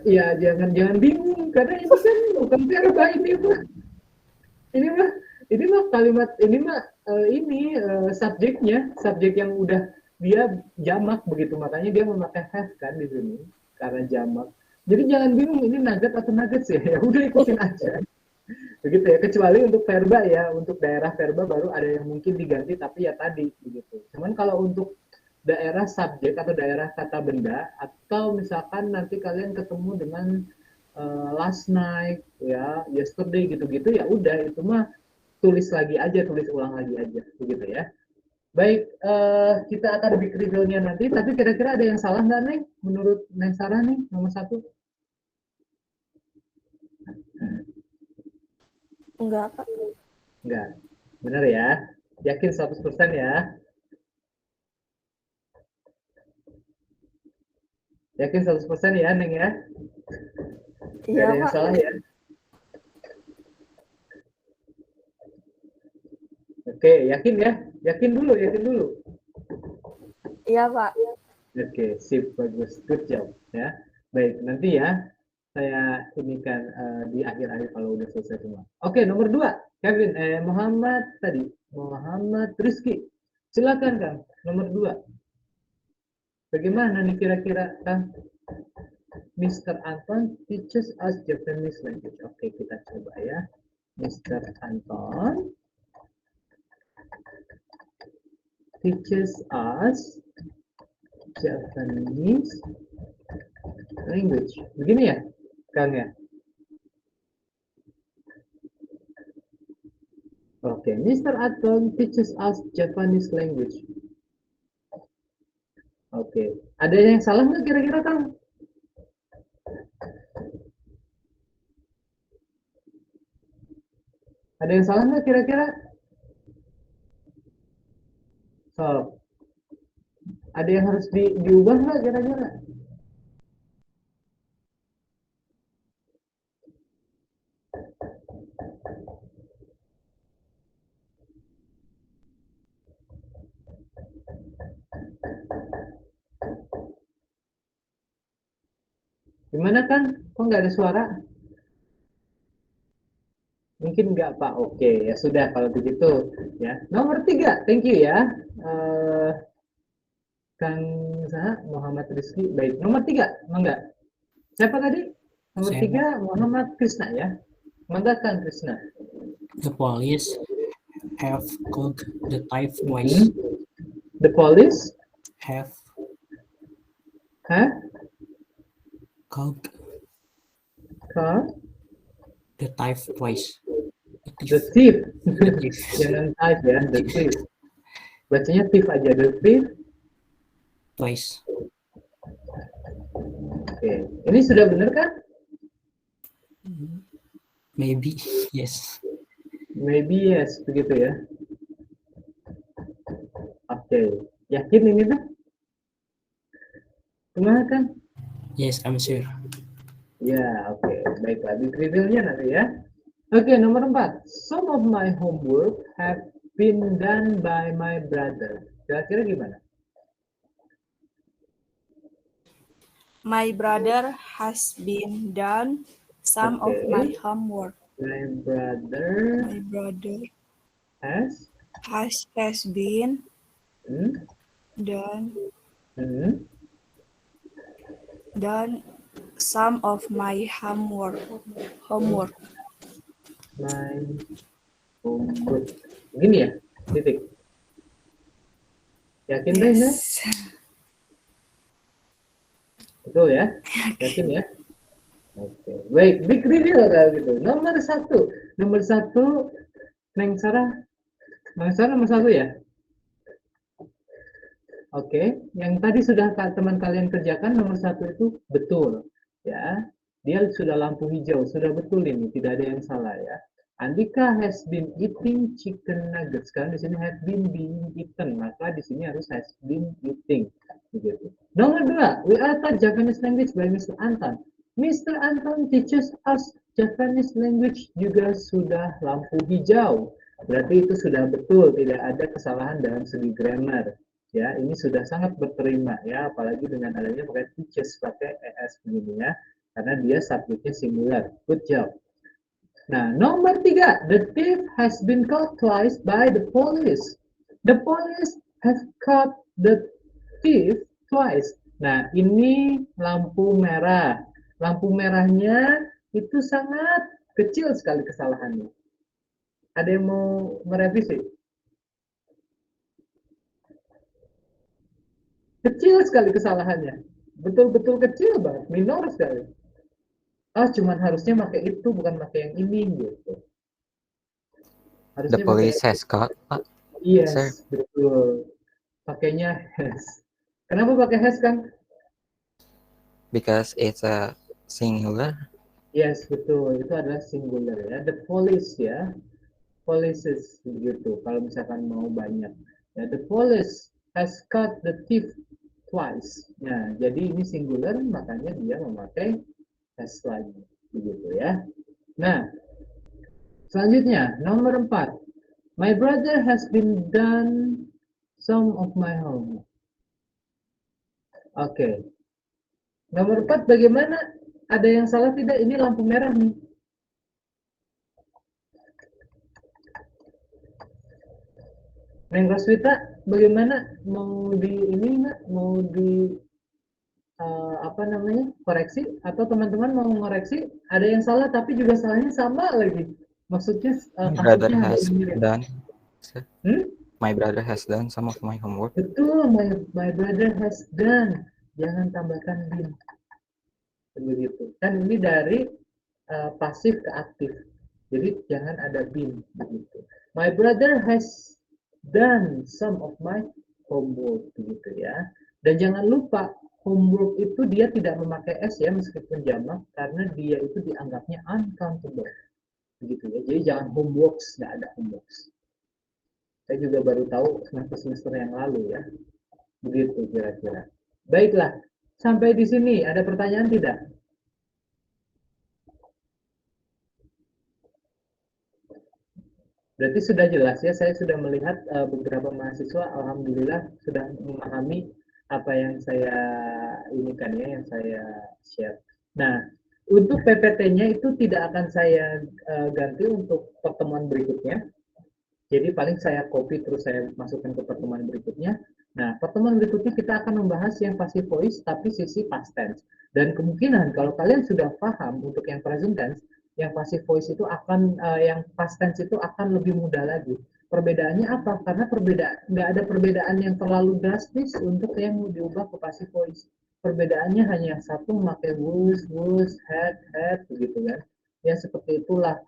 Ya jangan bingung karena ini kan bukan verba ini mah kalimat ini subjeknya, subjek yang udah dia jamak begitu, makanya dia memakai have kan di sini karena jamak. Jadi jangan bingung ini nugget atau nuggets ya udah ikutin aja. Begitu ya, kecuali untuk verba ya, untuk daerah verba baru ada yang mungkin diganti tapi ya tadi begitu. Cuman kalau untuk daerah subjek atau daerah kata benda, atau misalkan nanti kalian ketemu dengan last night, ya, yesterday gitu-gitu, ya udah itu mah tulis lagi aja, tulis ulang lagi aja, begitu ya. Baik, kita akan big reveal-nya nanti, tapi kira-kira ada yang salah nggak, Neng? Menurut Neng Sarah nih, nomor 1? Enggak, Pak. Enggak. Benar ya? Yakin 100% ya? Yakin 100% ya, Neng ya? Nggak Iya, ada yang Pak. salah ya? Oke, yakin ya? Yakin dulu, yakin dulu. Iya, Pak. Oke, sip, bagus, good job ya. Baik, nanti ya saya ini kan di akhir-akhir kalau udah selesai semua. Oke, nomor 2, Kevin, Muhammad tadi, Muhammad Rizky. Silakan Kang, nomor 2. Bagaimana nih kira-kira Kang? Mr. Anton teaches us Japanese language. Oke, kita coba ya. Mr. Anton teaches us Japanese language. Begini ya, Kang ya? Oke, Mr. Anton teaches us Japanese language. Oke, ada yang salah nggak kira-kira, Kang? Ada yang salah nggak kira-kira? So, ada yang harus diubah nggak kira-kira? Gimana kan? Kok nggak ada suara? Mungkin nggak Pak. Oke, ya sudah kalau begitu ya. Nomor 3, thank you ya. Kang Zaha, Muhammad Rizky. Baik, nomor 3, mangga. Siapa tadi? Nomor Saya. 3, Muhammad Krishna ya. Mangga Kang Krishna. The police have called the thief twice. The police Have have called called the thief twice. the thief. The thief. Jangan thief ya, the thief. Bacanya thief aja, the thief. Twice. Oke, ini sudah benar kan? Maybe yes. Maybe yes, begitu ya. Oke, yakin ini tuh? Gimana kan? Yes, I'm sure. Ya, oke. Baiklah, di reveal-nya nanti ya. Oke, nomor 4. Some of my homework have been done by my brother. Kira-kira gimana? My brother has been done some of Okay. my homework. My brother My brother has has been hmm, done hmm, some of my homework. my homework. Gini ya, titik. Yakin deh ya? Yes. Betul ya? Yakin ya? Oke, baik, big reveal kalau gitu. Nomor 1, Neng Sarah nomor 1 ya? Oke, yang tadi sudah teman kalian kerjakan nomor 1 itu betul, ya. Dia sudah lampu hijau, sudah betul ini, tidak ada yang salah ya. Andika has been eating chicken nuggets, kan di sini have been being eaten, maka di sini harus has been eating, begitu. Nomor 2, we are taught Japanese language by Mr. Anton. Mr. Anton teaches us Japanese language juga sudah lampu hijau. Berarti itu sudah betul, tidak ada kesalahan dalam segi grammar. Ya, ini sudah sangat berterima ya, apalagi dengan adanya pakai teaches pakai es begini ya, karena dia subjeknya singular. Good job. Nah, nomor 3, the thief has been caught twice by the police. The police have caught the thief twice. Nah, ini lampu merah. Lampu merahnya itu sangat kecil sekali kesalahannya. Ada yang mau merevisi? Kecil sekali kesalahannya. Betul-betul kecil banget, minor sekali. cuman harusnya pakai itu, bukan pakai yang ini gitu. The Harusnya pakai police has caught, Pak. yes, Sir. betul. Pakainya has. Kenapa pakai has, Kang? Because it's a singular. Yes, betul. Itu adalah singular ya. The police ya. Polices gitu. Kalau misalkan mau banyak. Ya, the police has caught the thief twice. Nah, jadi ini singular, makanya dia memakai has lagi. Begitu ya. Nah, selanjutnya nomor 4. My brother has been done some of my homework. Oke. Nomor 4 bagaimana? Ada yang salah tidak? Ini lampu merah nih. Neng Roswita, bagaimana? Mau di ini nggak? Mau di koreksi? Atau teman-teman mau ngoreksi? Ada yang salah tapi juga salahnya sama lagi. Maksudnya My brother kasusnya has hampir mirip. done. Sir. Hmm? My brother has done some of my homework. Betul, my brother has done. Jangan tambahkan been. Begitu. Kan ini dari pasif ke aktif. Jadi jangan ada been begitu. My brother has done some of my homework begitu ya. Dan jangan lupa homework itu dia tidak memakai s ya meskipun jamak karena dia itu dianggapnya uncountable. Begitu ya. Jadi jangan homeworks, nggak ada homeworks. Saya juga baru tahu semester yang lalu ya. Begitu kira-kira. Baiklah, sampai di sini ada pertanyaan tidak? Berarti sudah jelas ya, saya sudah melihat beberapa mahasiswa, alhamdulillah sudah memahami apa yang saya inikan ya, yang saya share. Nah, untuk PPT-nya itu tidak akan saya ganti untuk pertemuan berikutnya. Jadi paling saya copy terus saya masukkan ke pertemuan berikutnya. Nah, pertemuan berikutnya kita akan membahas yang passive voice tapi sisi past tense. Dan kemungkinan kalau kalian sudah paham untuk yang present tense, yang passive voice itu akan yang past tense itu akan lebih mudah lagi. Perbedaannya apa? Karena nggak ada perbedaan yang terlalu drastis untuk yang mau diubah ke passive voice. Perbedaannya hanya yang satu memakai was, had, begitu kan. Ya seperti itulah.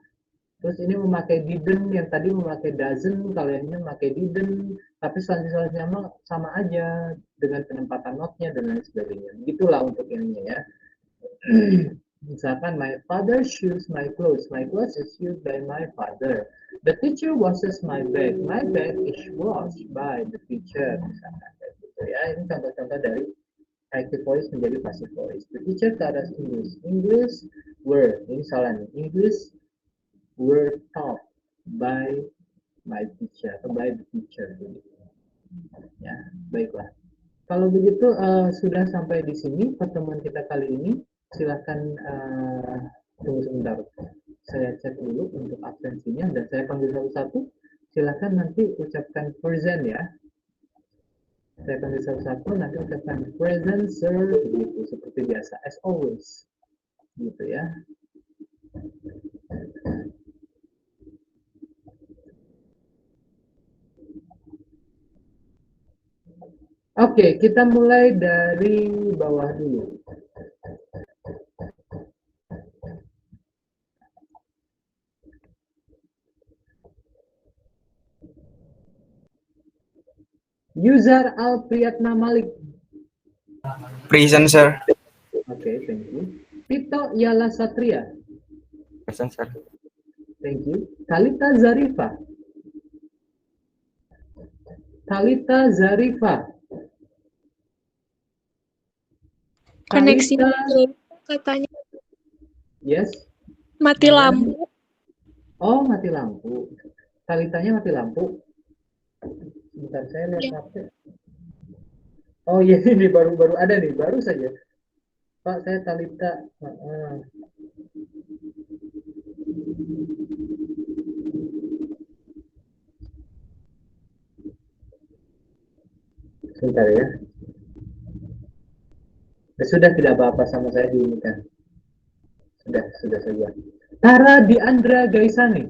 Terus ini memakai didn't, yang tadi memakai doesn't, kalau yang ini memakai didn't, tapi selanjutnya sama aja dengan penempatan not-nya dan lain sebagainya. Begitulah untuk ininya ya. Misalkan my father shoes my clothes is used by my father. The teacher washes my bag is washed by the teacher. Misalkan gitu ya. Ini contoh-contoh dari active voice menjadi passive voice. The teacher taught us English were, ini salah nih, English were taught by my teacher atau by the teacher. Ya, baiklah. Kalau begitu sudah sampai di sini pertemuan kita kali ini. Silahkan tunggu sebentar. Saya cek dulu untuk absensinya dan saya panggil satu-satu. Silahkan nanti ucapkan present ya. Saya panggil satu-satu, nanti ucapkan present sir, begitu seperti biasa, as always, gitu ya. Oke, kita mulai dari bawah dulu. Yuzar Alpriyatna Malik. Present, sir. Oke, thank you. Tito Yala Satria. Present, sir. Thank you. Talita Zarifa. Talita Zarifa. Koneksi Talita, katanya yes. mati lampu. Oh, mati lampu. Talitanya mati lampu. Sebentar saya lihat HP. Oh iya, ini baru ada nih, baru saja. Pak, saya Talita. Sebentar ya. Sudah tidak apa-apa sama saya diinikan. Sudah saja. Tara Diandra Gaisani.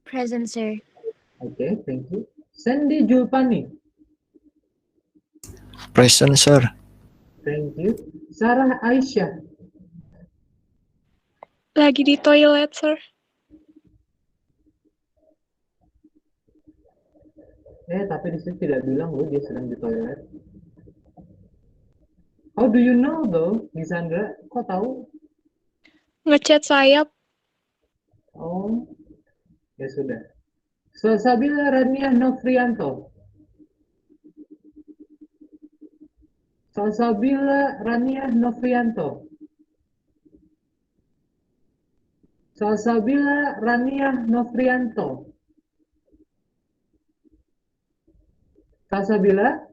Present, sir. Oke, thank you. Sandy Julpani. Present, sir. Thank you. Sarah Aisyah. Lagi di toilet, sir. Tapi di situ tidak bilang loh dia sedang di toilet. How do you know though, Lisandra? Kok tahu? Ngechat sayap. Oh, ya sudah. Salsabila Rania Nofrianto. Salsabila Rania Nofrianto. Salsabila Rania Nofrianto. Salsabila?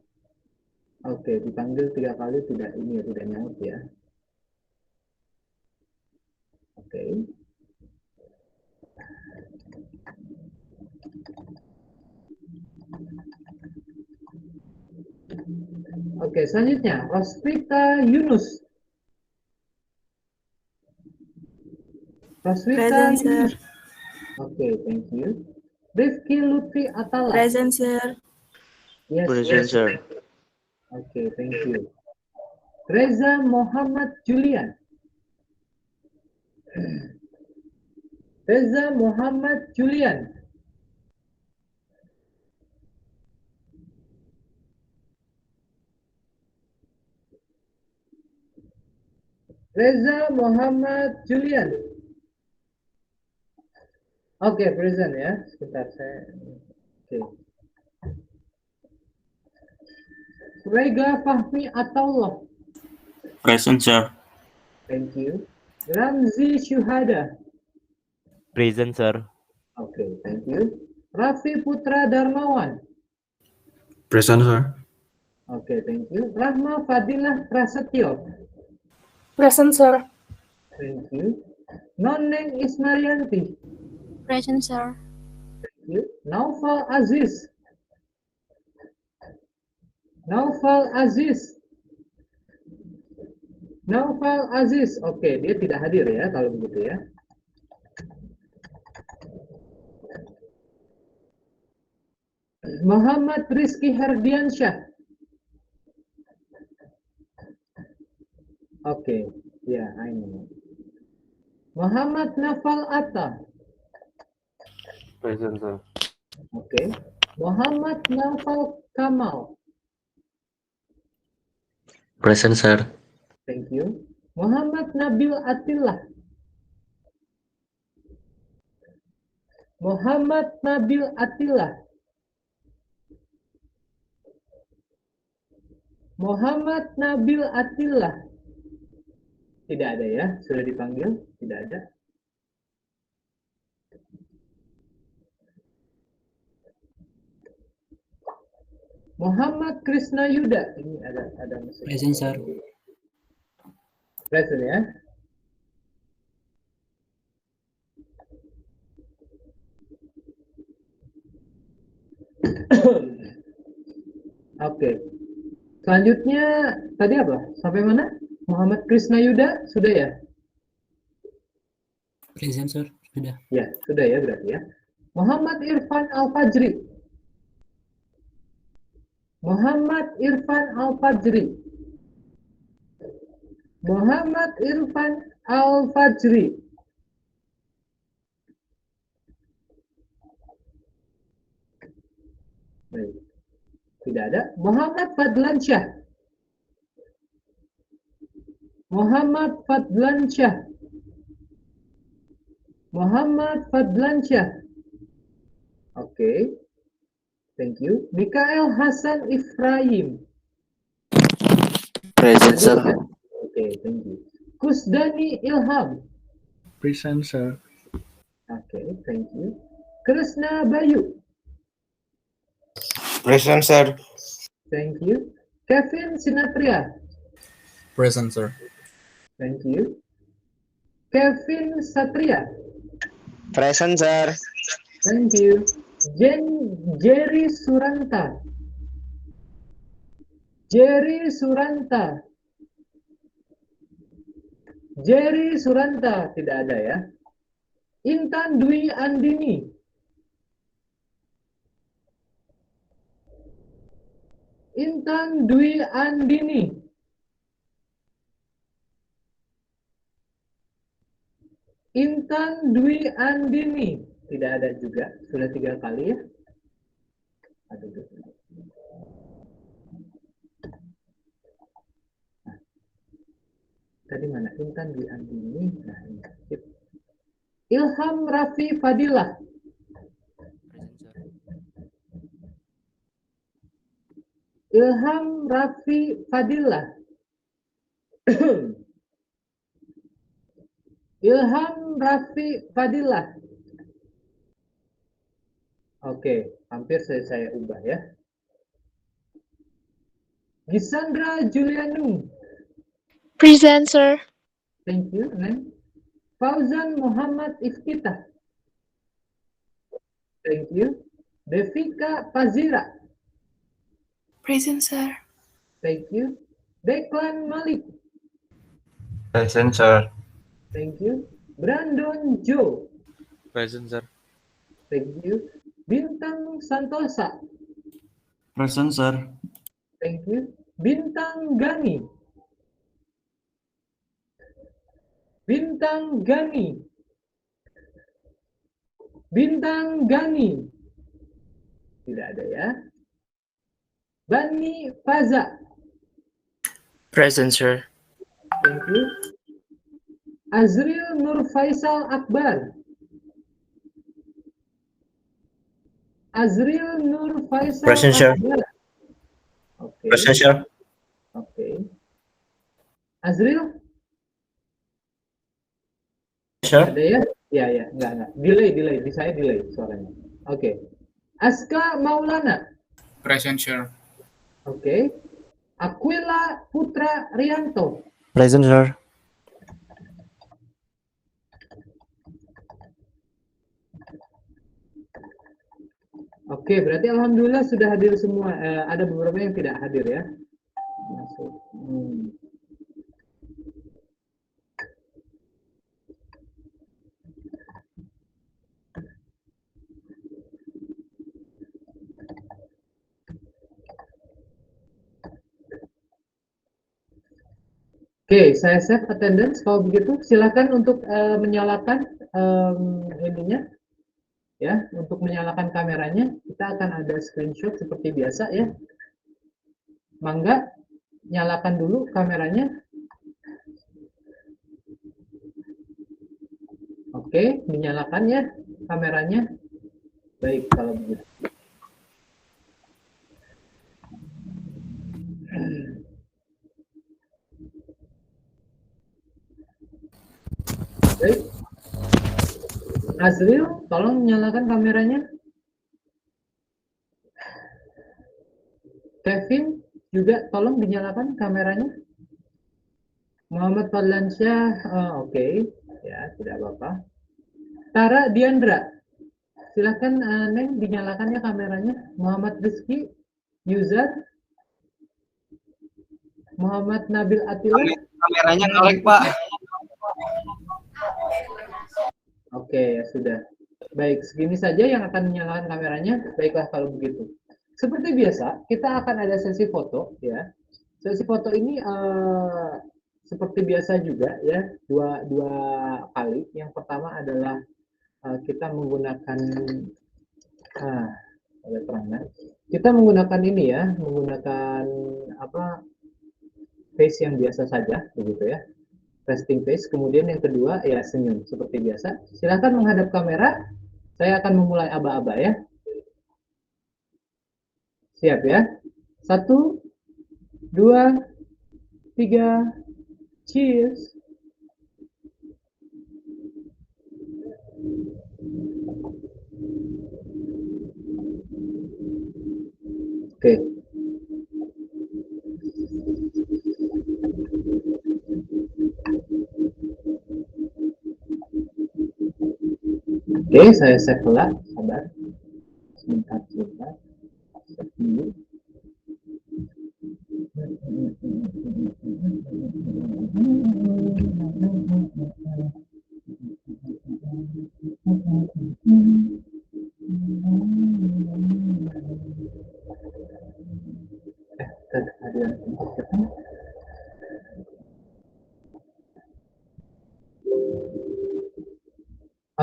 Oke, dipanggil 3 kali tidak nyaut ya. Oke. Oke, selanjutnya Rosvita Yunus. Rosvita Present, sir. Yunus. Oke, thank you. Rifki Lutfi Atala. Present, sir. Yes, Present, sir. Oke, thank you. Reza Muhammad Julian. Reza Muhammad Julian. Reza Muhammad Julian. Oke, present ya. Sebentar saya. Oke. Rega Fahmi Ataullah. Present, sir. Thank you. Ramzi Syuhada. Present, sir. Oke, thank you. Raffi Putra Darmawan. Present, sir. Oke, thank you. Rahma Fadilah Prasetyo. Present, sir. Thank you. Noneng Ismarianti. Present, sir. Thank you. Naufal Aziz. Naufal Aziz. Naufal Aziz. Oke, dia tidak hadir ya kalau begitu ya. Muhammad Rizky Herdiansyah. Oke, ya, I know. Muhammad Nafal Atta. Present, sir. Oke. Muhammad Nafal Kamal. Present, sir. Thank you. Muhammad Nabil Atillah. Muhammad Nabil Atillah. Muhammad Nabil Atillah. Tidak ada ya, sudah dipanggil? Tidak ada. Muhammad Krishna Yuda. Ini ada mesin. Present, sir. Present ya. Oke. Selanjutnya tadi apa? Sampai mana? Muhammad Krishna Yuda sudah ya? Present, sir. Sudah. Ya, sudah ya berarti ya. Muhammad Irfan Al-Fajri. Muhammad Irfan Al-Fajri. Muhammad Irfan Al-Fajri. Baik. Tidak ada. Muhammad Fadlansyah. Muhammad Fadlansyah. Muhammad Fadlansyah. Oke. Thank you. Mikael Hasan Ibrahim. Present, sir. Oke, thank you. Kusdani Ilham. Present, sir. Oke, thank you. Krishna Bayu. Present, sir. Thank you. Kevin Sinatria. Present, sir. Thank you. Kevin Satria. Present, sir. Thank you. Jerry Suranta. Jerry Suranta. Jerry Suranta. Tidak ada ya. Intan Dwi Andini. Intan Dwi Andini. Intan Dwi Andini. Tidak ada juga. Sudah 3 kali ya. Aduh. Nah, tadi mana? Intan Dwi Andini. Nah, ini. Ilham Raffi Fadilah. Ilham Raffi Fadilah. Ilham Raffi Fadilah. Oke, hampir saya ubah ya. Gisandra Julianung. Present, sir. Thank you. And Fauzan Muhammad Iftitah. Thank you. Devika Fazira. Present, sir. Thank you. Declan Malik. Present, sir. Thank you. Brandon Joe. Present, sir. Thank you. Bintang Santosa. Present, sir. Thank you. Bintang Gani. Bintang Gani. Bintang Gani. Tidak ada ya. Bani Faza. Present, sir. Thank you. Azril Nur Faisal Akbar. Azril Nur Faisal Present, sir. Akbar. Oke. Present, sir. Oke. Azril? Sir. Ada ya? Ya, enggak. Delay. Di saya delay suaranya. Oke. Aska Maulana. Present, sir. Oke. Aquila Putra Rianto. Present, sir. Oke, berarti alhamdulillah sudah hadir semua. Ada beberapa yang tidak hadir ya. Masuk. Oke, saya save attendance. Kalau begitu, silakan untuk menyalakan ininya, ya, untuk menyalakan kameranya. Kita akan ada screenshot seperti biasa ya. Mangga, nyalakan dulu kameranya. Oke, dinyalakan ya kameranya. Baik, kalau begitu. Baik. Azril, tolong nyalakan kameranya. Kevin, juga tolong dinyalakan kameranya. Muhammad Fadlansyah, oke. Ya, tidak apa-apa. Tara Diandra, silakan Neng dinyalakan ya kameranya. Muhammad Rizky, user. Muhammad Nabil Atila. Kameranya ngelek, Pak. Oke, ya sudah. Baik, segini saja yang akan menyalakan kameranya. Baiklah kalau begitu. Seperti biasa, kita akan ada sesi foto ya. Sesi foto ini seperti biasa juga ya, dua kali. Yang pertama adalah kita menggunakan ada terangnya. Kita menggunakan ini ya, menggunakan apa? Face yang biasa saja begitu ya. Resting face. Kemudian yang kedua ya senyum seperti biasa. Silahkan menghadap kamera. Saya akan memulai aba-aba ya. Siap ya. 1, 2, 3. Cheers. Oke. Oke, saya save pula, sabar. Sebentar. Save dulu.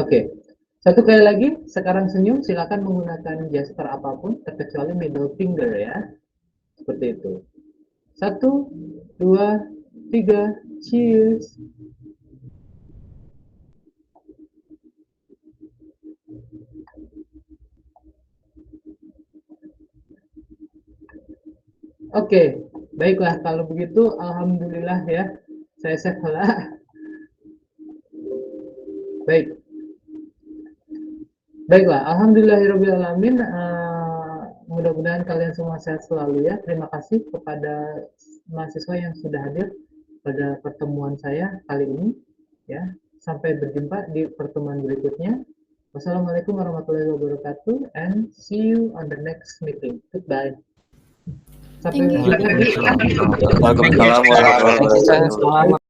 Oke. Satu kali lagi, sekarang senyum, silakan menggunakan gesture apapun, terkecuali middle finger ya. Seperti itu. 1, 2, 3, cheers. Oke, baiklah kalau begitu, alhamdulillah ya, saya save lah. Baik. Baiklah, alhamdulillahirobbilalamin. Mudah-mudahan kalian semua sehat selalu ya. Terima kasih kepada mahasiswa yang sudah hadir pada pertemuan saya kali ini ya. Sampai berjumpa di pertemuan berikutnya. Wassalamualaikum warahmatullahi wabarakatuh and see you on the next meeting. Goodbye. Sampai Thank you. jumpa lagi. Waalaikumsalam warahmatullahi wabarakatuh.